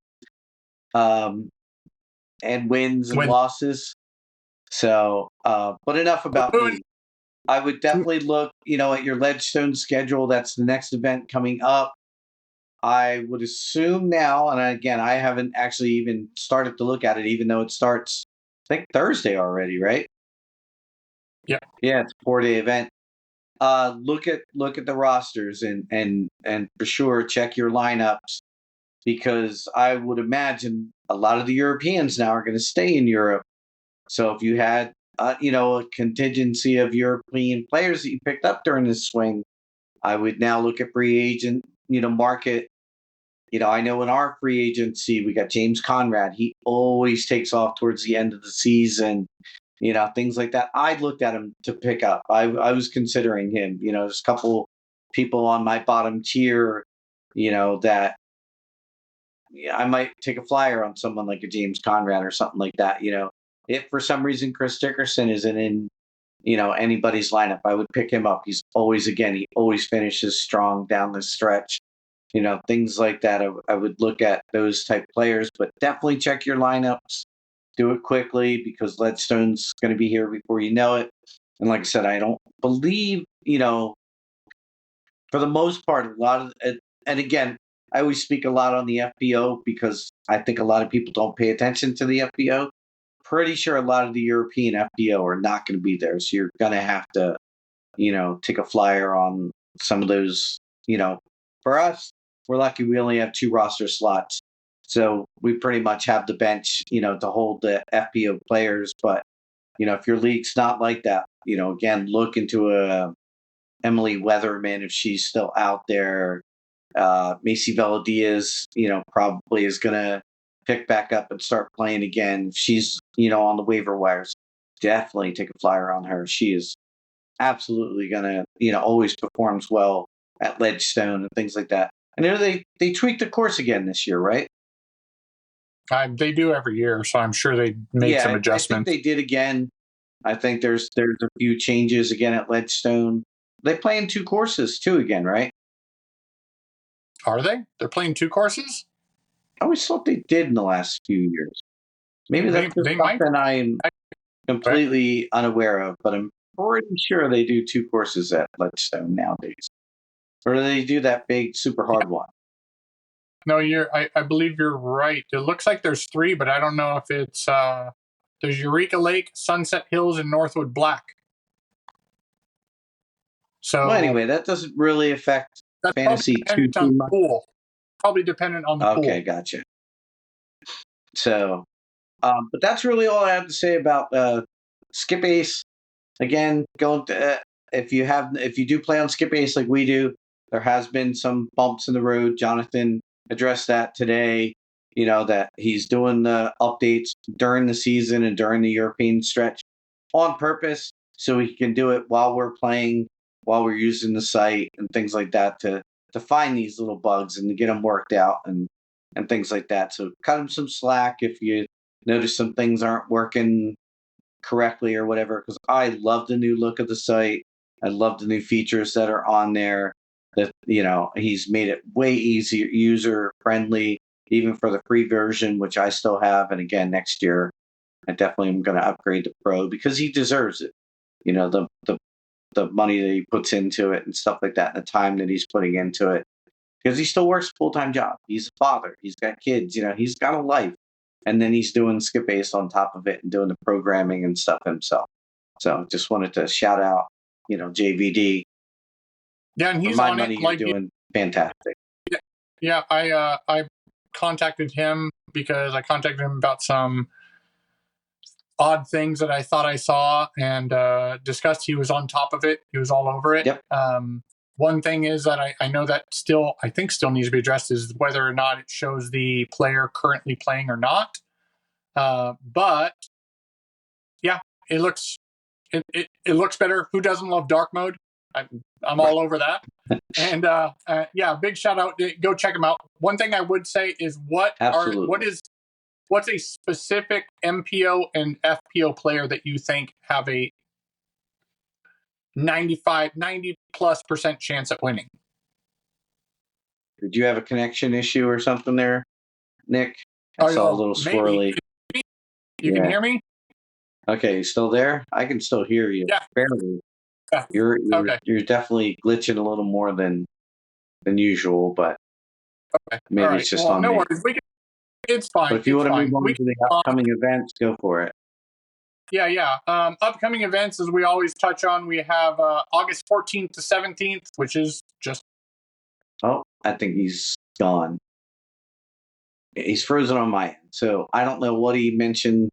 Speaker 3: wins and losses. So, but enough about me. I would definitely look, at your Ledgestone schedule. That's the next event coming up. I would assume now, and again, I haven't actually even started to look at it, even though it starts, I think, Thursday already, right?
Speaker 2: Yeah.
Speaker 3: Yeah, it's a 4-day event. Look at the rosters and for sure check your lineups, because I would imagine a lot of the Europeans now are going to stay in Europe. So if you had a contingency of European players that you picked up during this swing, I would now look at free agent, market. I know in our free agency, we got James Conrad. He always takes off towards the end of the season, things like that. I looked at him to pick up. I was considering him. There's a couple people on my bottom tier, that I might take a flyer on someone like a James Conrad or something like that. If for some reason Chris Dickerson isn't in, anybody's lineup, I would pick him up. He always finishes strong down the stretch. Things like that. I would look at those type players, but definitely check your lineups. Do it quickly, because Ledgestone's going to be here before you know it. And like I said, I don't believe, for the most part, a lot of it, and again, I always speak a lot on the FPO because I think a lot of people don't pay attention to the FPO. Pretty sure a lot of the European FPO are not going to be there. So you're going to have to, take a flyer on some of those. For us, we're lucky we only have 2 roster slots. So we pretty much have the bench, to hold the FPO players. But, if your league's not like that, again, look into Emily Weatherman if she's still out there. Macy Veladiaz, probably is going to pick back up and start playing again. If she's, on the waiver wires, definitely take a flyer on her. She is absolutely gonna, always performs well at Ledgestone and things like that. I know they tweaked the course again this year, right?
Speaker 2: They do every year, so I'm sure they made some adjustments.
Speaker 3: I think they did again. I think there's a few changes again at Ledgestone. They play in 2 courses too again, right?
Speaker 2: Are they? They're playing 2 courses?
Speaker 3: I always thought they did in the last few years. Maybe that's just something I'm completely unaware of, but I'm pretty sure they do 2 courses at Ledgestone nowadays. Or do they do that big, super hard one?
Speaker 2: No, I believe you're right. It looks like there's 3, but I don't know if it's there's Eureka Lake, Sunset Hills, and Northwood Black. So
Speaker 3: well, anyway, that doesn't really affect fantasy too much.
Speaker 2: Pool. Probably dependent on the pool.
Speaker 3: Okay, gotcha. So, but that's really all I have to say about Skip Ace. Again, if you do play on Skip Ace like we do, there has been some bumps in the road. Jonathan addressed that today. That he's doing the updates during the season and during the European stretch on purpose, so he can do it while we're playing, while we're using the site and things like that to find these little bugs and to get them worked out and things like that. So cut him some slack if you notice some things aren't working correctly or whatever, because I love the new look of the site. I love the new features that are on there. That he's made it way easier, user friendly, even for the free version, which I still have. And again, next year, I definitely am going to upgrade to Pro because he deserves it. The money that he puts into it and stuff like that, and the time that he's putting into it, because he still works a full-time job. He's a father. He's got kids. He's got a life, and then he's doing Skip Ace on top of it and doing the programming and stuff himself. So just wanted to shout out, JVD.
Speaker 2: Yeah, and he's
Speaker 3: for my
Speaker 2: on
Speaker 3: money,
Speaker 2: it.
Speaker 3: You're doing fantastic.
Speaker 2: Yeah, I contacted him because I contacted him about some odd things that I thought I saw and discussed. He was on top of it. He was all over it.
Speaker 3: Yep.
Speaker 2: One thing is that I know that still needs to be addressed is whether or not it shows the player currently playing or not. But yeah, it looks better. Who doesn't love dark mode? I'm all over that. And yeah, big shout out. Go check them out. One thing I would say is what's a specific MPO and FPO player that you think have a 90+% chance at winning?
Speaker 3: Did you have a connection issue or something there, Nick? I saw a little swirly.
Speaker 2: You can hear me?
Speaker 3: Okay, you still there? I can still hear you.
Speaker 2: Yeah.
Speaker 3: Barely.
Speaker 2: Yeah.
Speaker 3: You're definitely glitching a little more than usual, but maybe it's just on
Speaker 2: no
Speaker 3: me.
Speaker 2: worries. It's fine.
Speaker 3: But if you want to move on to the upcoming events, go for it.
Speaker 2: Yeah. Upcoming events, as we always touch on, we have August 14th to 17th, which is just...
Speaker 3: Oh, I think he's gone. He's frozen on my end. So I don't know what he mentioned.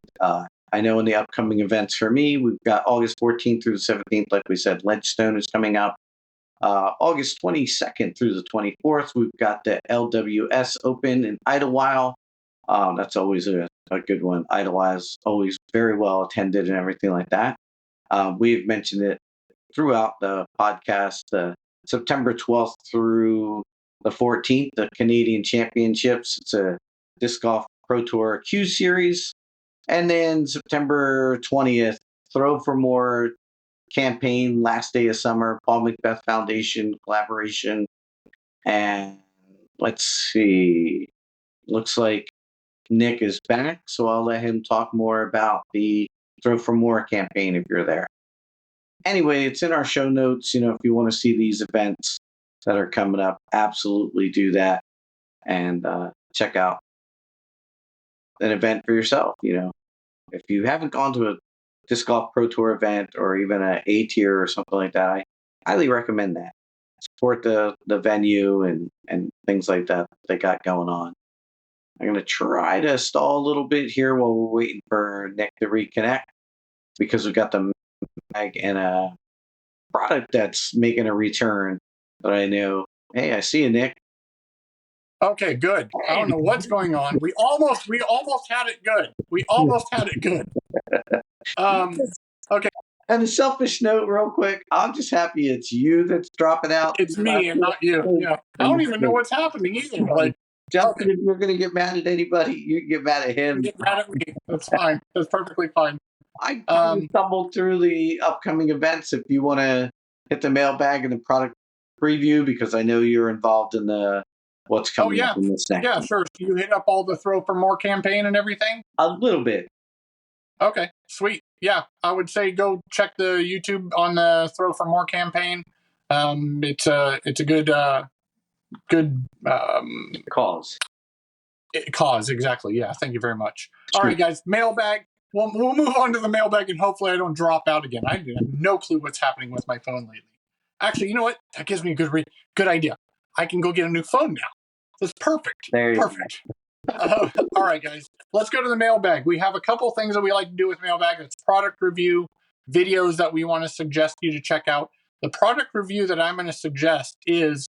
Speaker 3: I know in the upcoming events for me, we've got August 14th through the 17th. Like we said, Ledgestone is coming up. August 22nd through the 24th, we've got the LWS Open in Idlewild. That's always a good one. Idlewild is always very well attended and everything like that. We've mentioned it throughout the podcast. September 12th through the 14th, the Canadian Championships. It's a Disc Golf Pro Tour Q Series. And then September 20th, Throw for More campaign, last day of summer, Paul Macbeth Foundation collaboration. And let's see, looks like Nick is back, so I'll let him talk more about the Throw for More campaign if you're there. Anyway, it's in our show notes. If you want to see these events that are coming up, absolutely do that and check out an event for yourself. If you haven't gone to a Disc Golf Pro Tour event or even an A tier or something like that, I highly recommend that. Support the venue and things like that they got going on. I'm going to try to stall a little bit here while we're waiting for Nick to reconnect, because we've got the mag and a product that's making a return that I know. Hey, I see you, Nick.
Speaker 2: Okay, good. I don't know what's going on. We almost had it good. We almost had it good. Okay,
Speaker 3: And a selfish note, real quick, I'm just happy it's you that's dropping out.
Speaker 2: it's me and not you. Yeah, I don't even know what's happening either. Like,
Speaker 3: Justin, if you're going to get mad at anybody, you can get mad at him.
Speaker 2: get mad at me. That's fine. That's perfectly fine.
Speaker 3: I kind of stumbled through the upcoming events. If you want to hit the mailbag and the product preview, because I know you're involved in the what's coming up in this next
Speaker 2: yeah,
Speaker 3: one.
Speaker 2: sure. So you hit up all the Throw for More campaign and everything?
Speaker 3: A little bit.
Speaker 2: Okay, sweet. Yeah, I would say go check the YouTube on the Throw for More campaign. It's a good
Speaker 3: Cause.
Speaker 2: cause. Exactly. Yeah. Thank you very much. All right, guys. Mailbag. We'll move on to the mailbag, and hopefully I don't drop out again. I have no clue what's happening with my phone lately. Actually, you know what? That gives me a good idea. I can go get a new phone now. That's perfect.
Speaker 3: There you
Speaker 2: Perfect. All right, guys. Let's go to the mailbag. We have a couple things that we like to do with mailbag. It's product review, videos that we want to suggest you to check out. The product review that I'm going to suggest is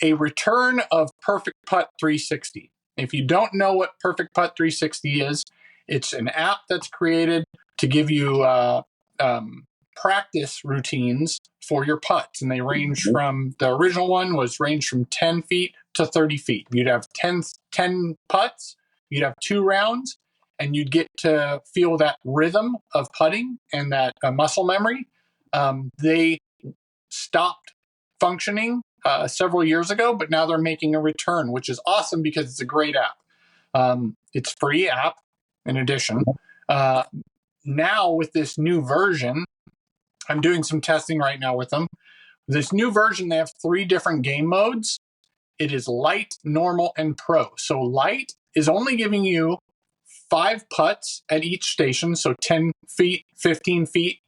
Speaker 2: a return of Perfect Putt 360. If you don't know what Perfect Putt 360 is, it's an app that's created to give you practice routines for your putts, and they range from the original one was ranged from 10 feet to 30 feet. You'd have 10 putts, you'd have 2 rounds, and you'd get to feel that rhythm of putting and that muscle memory. They stopped functioning several years ago, but now they're making a return, which is awesome because it's a great app. It's a free app in addition. Now with this new version, I'm doing some testing right now with them. This new version, they have 3 different game modes. It is light, normal, and pro. So light is only giving you 5 putts at each station. So 10 feet, 15 feet,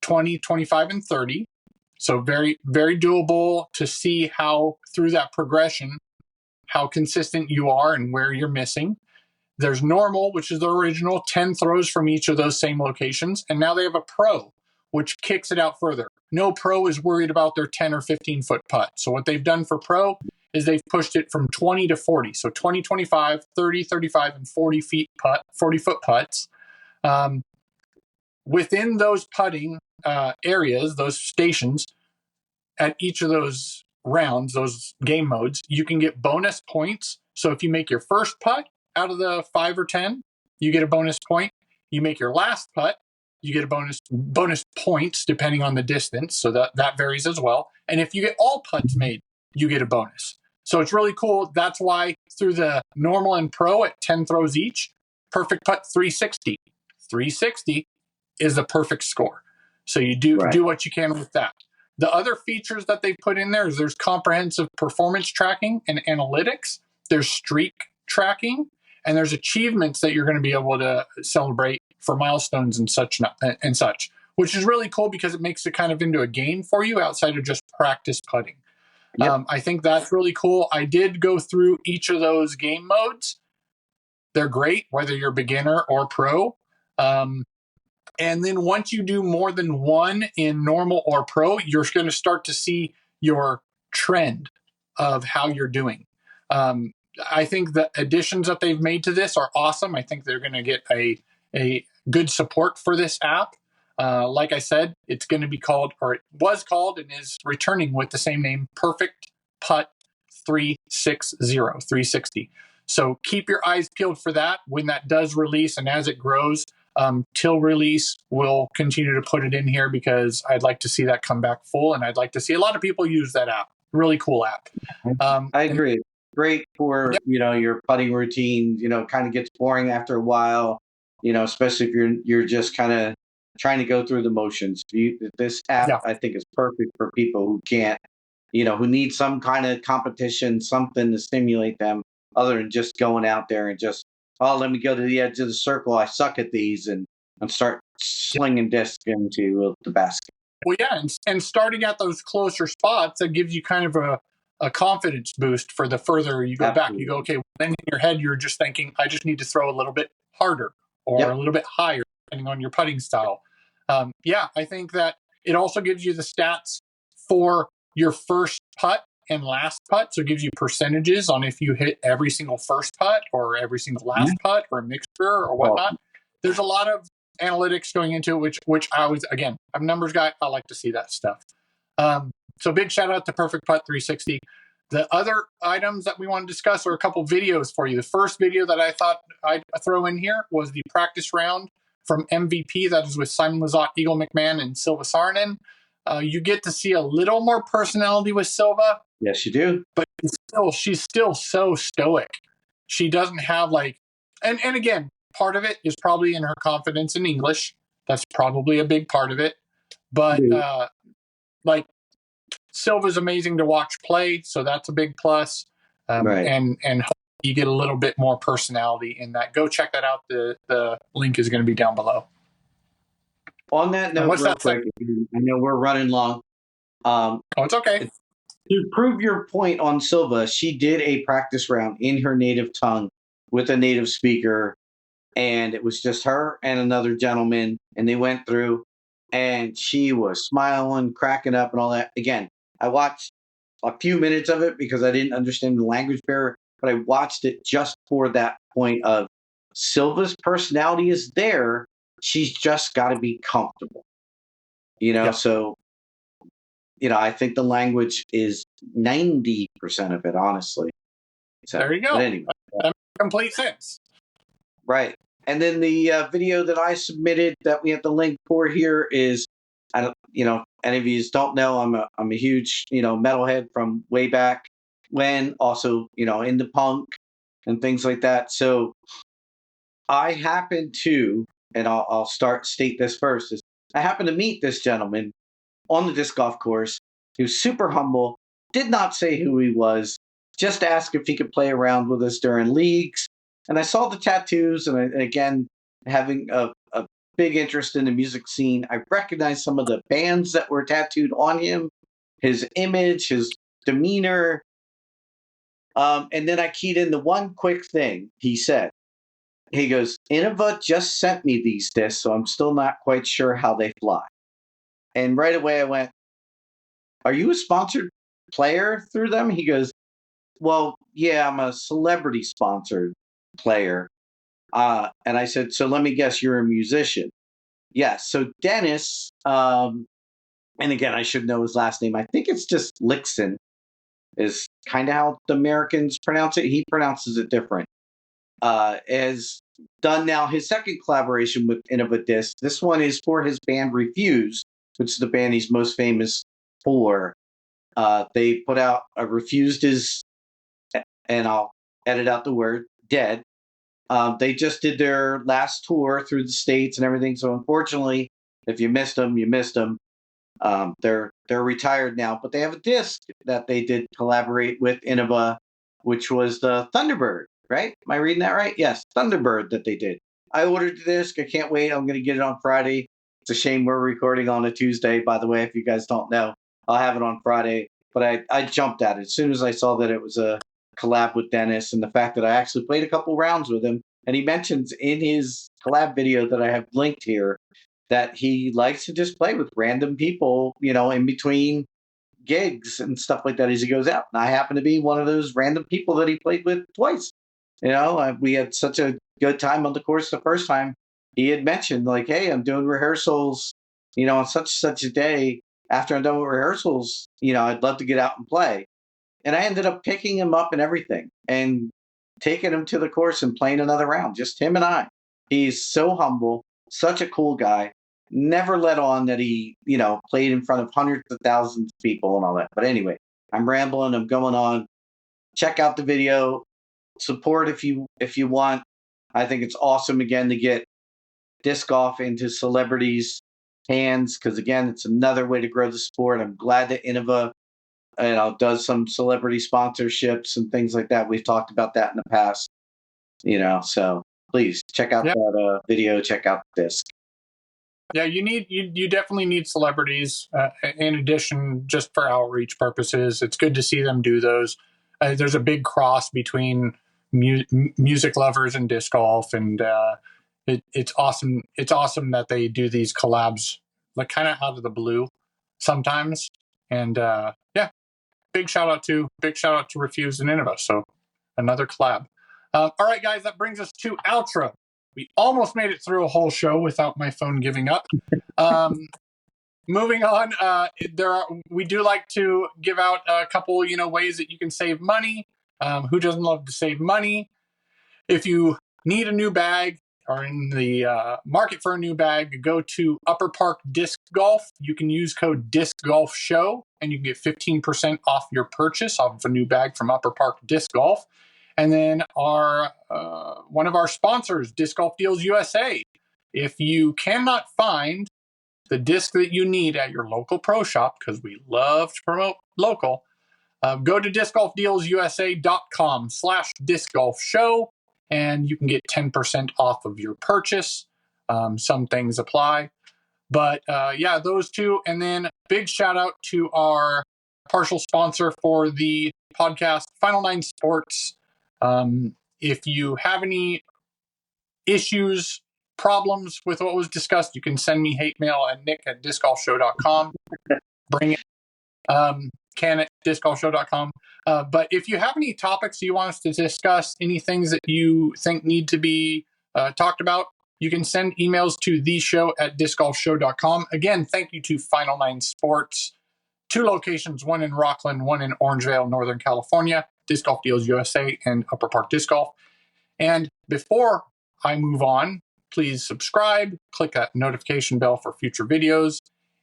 Speaker 2: 20, 25, and 30. So very, very doable to see how through that progression, how consistent you are and where you're missing. There's normal, which is the original, 10 throws from each of those same locations. And now they have a pro, which kicks it out further. No pro is worried about their 10 or 15 foot putt. So what they've done for pro is they've pushed it from 20 to 40. So 20, 25, 30, 35, and 40 foot putts. Within those putting areas, those stations, at each of those rounds, those game modes, you can get bonus points. So if you make your first putt out of the 5 or 10, you get a bonus point. You make your last putt, you get a bonus points depending on the distance. So that varies as well. And if you get all putts made, you get a bonus. So it's really cool. That's why through the normal and pro at 10 throws each, Perfect Putt 360. 360 is the perfect score. So you do what you can with that. The other features that they put in there is there's comprehensive performance tracking and analytics. There's streak tracking, and there's achievements that you're going to be able to celebrate for milestones and such, which is really cool because it makes it kind of into a game for you outside of just practice putting. Yep. I think that's really cool. I did go through each of those game modes. They're great, whether you're beginner or pro. And then once you do more than one in normal or pro, you're going to start to see your trend of how you're doing. I think the additions that they've made to this are awesome. I think they're going to get a good support for this app. Like I said, it's going to be called, or it was called and is returning with the same name, Perfect Putt 360. So keep your eyes peeled for that when that does release, and as it grows, till release, we'll continue to put it in here because I'd like to see that come back full, and I'd like to see a lot of people use that app. Really cool app.
Speaker 3: I agree. Great for your putting routine. Kind of gets boring after a while. Especially if you're just kind of trying to go through the motions. This app, I think, is perfect for people who can't, who need some kind of competition, something to stimulate them, other than just going out there and just, let me go to the edge of the circle. I suck at these, and start slinging disc into the basket.
Speaker 2: Well, yeah, and starting at those closer spots, that gives you kind of a confidence boost for the further you go back. You go, okay, then in your head, you're just thinking, I just need to throw a little bit harder or a little bit higher, depending on your putting style. I think that it also gives you the stats for your first putt and last putt. So it gives you percentages on if you hit every single first putt or every single last putt or a mixture or whatnot. There's a lot of analytics going into it, which I always, again, I'm a numbers guy. I like to see that stuff. So big shout out to Perfect Putt 360. The other items that we want to discuss are a couple videos for you. The first video that I thought I'd throw in here was the practice round from MVP. That is with Simon Lizotte, Eagle McMahon, and Silva Saarinen. You get to see a little more personality with Silva.
Speaker 3: Yes, you do.
Speaker 2: But she's still so stoic. She doesn't have like, and again, part of it is probably in her confidence in English. That's probably a big part of it. But like, Silva's amazing to watch play, so that's a big plus.
Speaker 3: Right.
Speaker 2: And you get a little bit more personality in that. Go check that out. The link is going to be down below.
Speaker 3: On that note, real quick, I know we're running long.
Speaker 2: It's okay.
Speaker 3: To prove your point on Silva, she did a practice round in her native tongue with a native speaker, and it was just her and another gentleman, and they went through, and she was smiling, cracking up, and all that. Again, I watched a few minutes of it because I didn't understand the language barrier, but I watched it just for that point of Silva's personality is there. She's just got to be comfortable, So, I think the language is 90% of it, honestly. So,
Speaker 2: there you go.
Speaker 3: But anyway,
Speaker 2: that makes complete sense.
Speaker 3: Right. And then the video that I submitted that we have the link for here is, any of you don't know, I'm a huge, metalhead from way back when, also, into punk and things like that. So I happen to, and I'll state this first, is I happened to meet this gentleman on the disc golf course. He was super humble, did not say who he was, just asked if he could play around with us during leagues. And I saw the tattoos, and again, having a big interest in the music scene, I recognized some of the bands that were tattooed on him, his image, his demeanor. And then I keyed in the one quick thing he said. He goes, Innova just sent me these discs, so I'm still not quite sure how they fly. And right away I went, are you a sponsored player through them? He goes, well, yeah, I'm a celebrity sponsored player. And I said, so let me guess, you're a musician. Yes. So Dennis, and again, I should know his last name. I think it's just Lixon is kind of how the Americans pronounce it. He pronounces it different. Has done now his second collaboration with Innova Disc. This one is for his band Refuse, which is the band he's most famous for. They put out Refused is, and I'll edit out the word, dead. They just did their last tour through the States and everything. So unfortunately, if you missed them, you missed them. They're retired now, but they have a disc that they did collaborate with Innova, which was the Thunderbird, right? Am I reading that right? Yes, Thunderbird that they did. I ordered the disc. I can't wait. I'm going to get it on Friday. It's a shame we're recording on a Tuesday, by the way, if you guys don't know. I'll have it on Friday. But I jumped at it as soon as I saw that it was a collab with Dennis, and the fact that I actually played a couple rounds with him. And he mentions in his collab video that I have linked here that he likes to just play with random people, in between gigs and stuff like that as he goes out. And I happen to be one of those random people that he played with twice. We had such a good time on the course the first time. He had mentioned like, hey, I'm doing rehearsals, on such a day. After I'm done with rehearsals, I'd love to get out and play. And I ended up picking him up and everything and taking him to the course and playing another round, just him and I. He's so humble, such a cool guy. Never let on that he, played in front of hundreds of thousands of people and all that. But anyway, I'm rambling. I'm going on. Check out the video. Support if you want. I think it's awesome, again, to get disc golf into celebrities' hands because, again, it's another way to grow the sport. I'm glad that Innova does some celebrity sponsorships and things like that. We've talked about that in the past, so please check out that video, check out the disc.
Speaker 2: Yeah, you definitely need celebrities in addition, just for outreach purposes. It's good to see them do those. There's a big cross between music lovers and disc golf, and it's awesome. It's awesome that they do these collabs, like kind of out of the blue sometimes. And big shout out to Refuse and Innova. So another collab. All right, guys, that brings us to outro. We almost made it through a whole show without my phone giving up. Moving on, we do like to give out a couple, ways that you can save money. Who doesn't love to save money? If you need a new bag or in the market for a new bag, go to Upper Park Disc Golf. You can use code Disc Golf Show, and you can get 15% off your purchase of a new bag from Upper Park Disc Golf. And then one of our sponsors, Disc Golf Deals USA. If you cannot find the disc that you need at your local pro shop, because we love to promote local, go to discgolfdealsusa.com/discgolfshow, and you can get 10% off of your purchase. Some things apply. But yeah, those two. And then big shout out to our partial sponsor for the podcast, Final Nine Sports. If you have any issues, problems with what was discussed, you can send me hate mail at nick@discgolfshow.com. Bring it. Can at discgolfshow.com. But if you have any topics you want us to discuss, any things that you think need to be talked about, you can send emails to theshow@discgolfshow.com. Again, thank you to Final Nine Sports. 2 locations, one in Rocklin, one in Orangevale, Northern California, Disc Golf Deals USA and Upper Park Disc Golf. And before I move on, please subscribe, click that notification bell for future videos,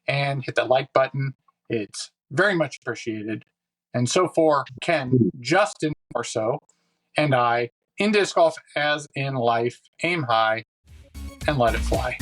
Speaker 2: and hit that like button. It's very much appreciated. And so for Ken, Justin, or so, and I, in disc golf as in life, aim high and let it fly.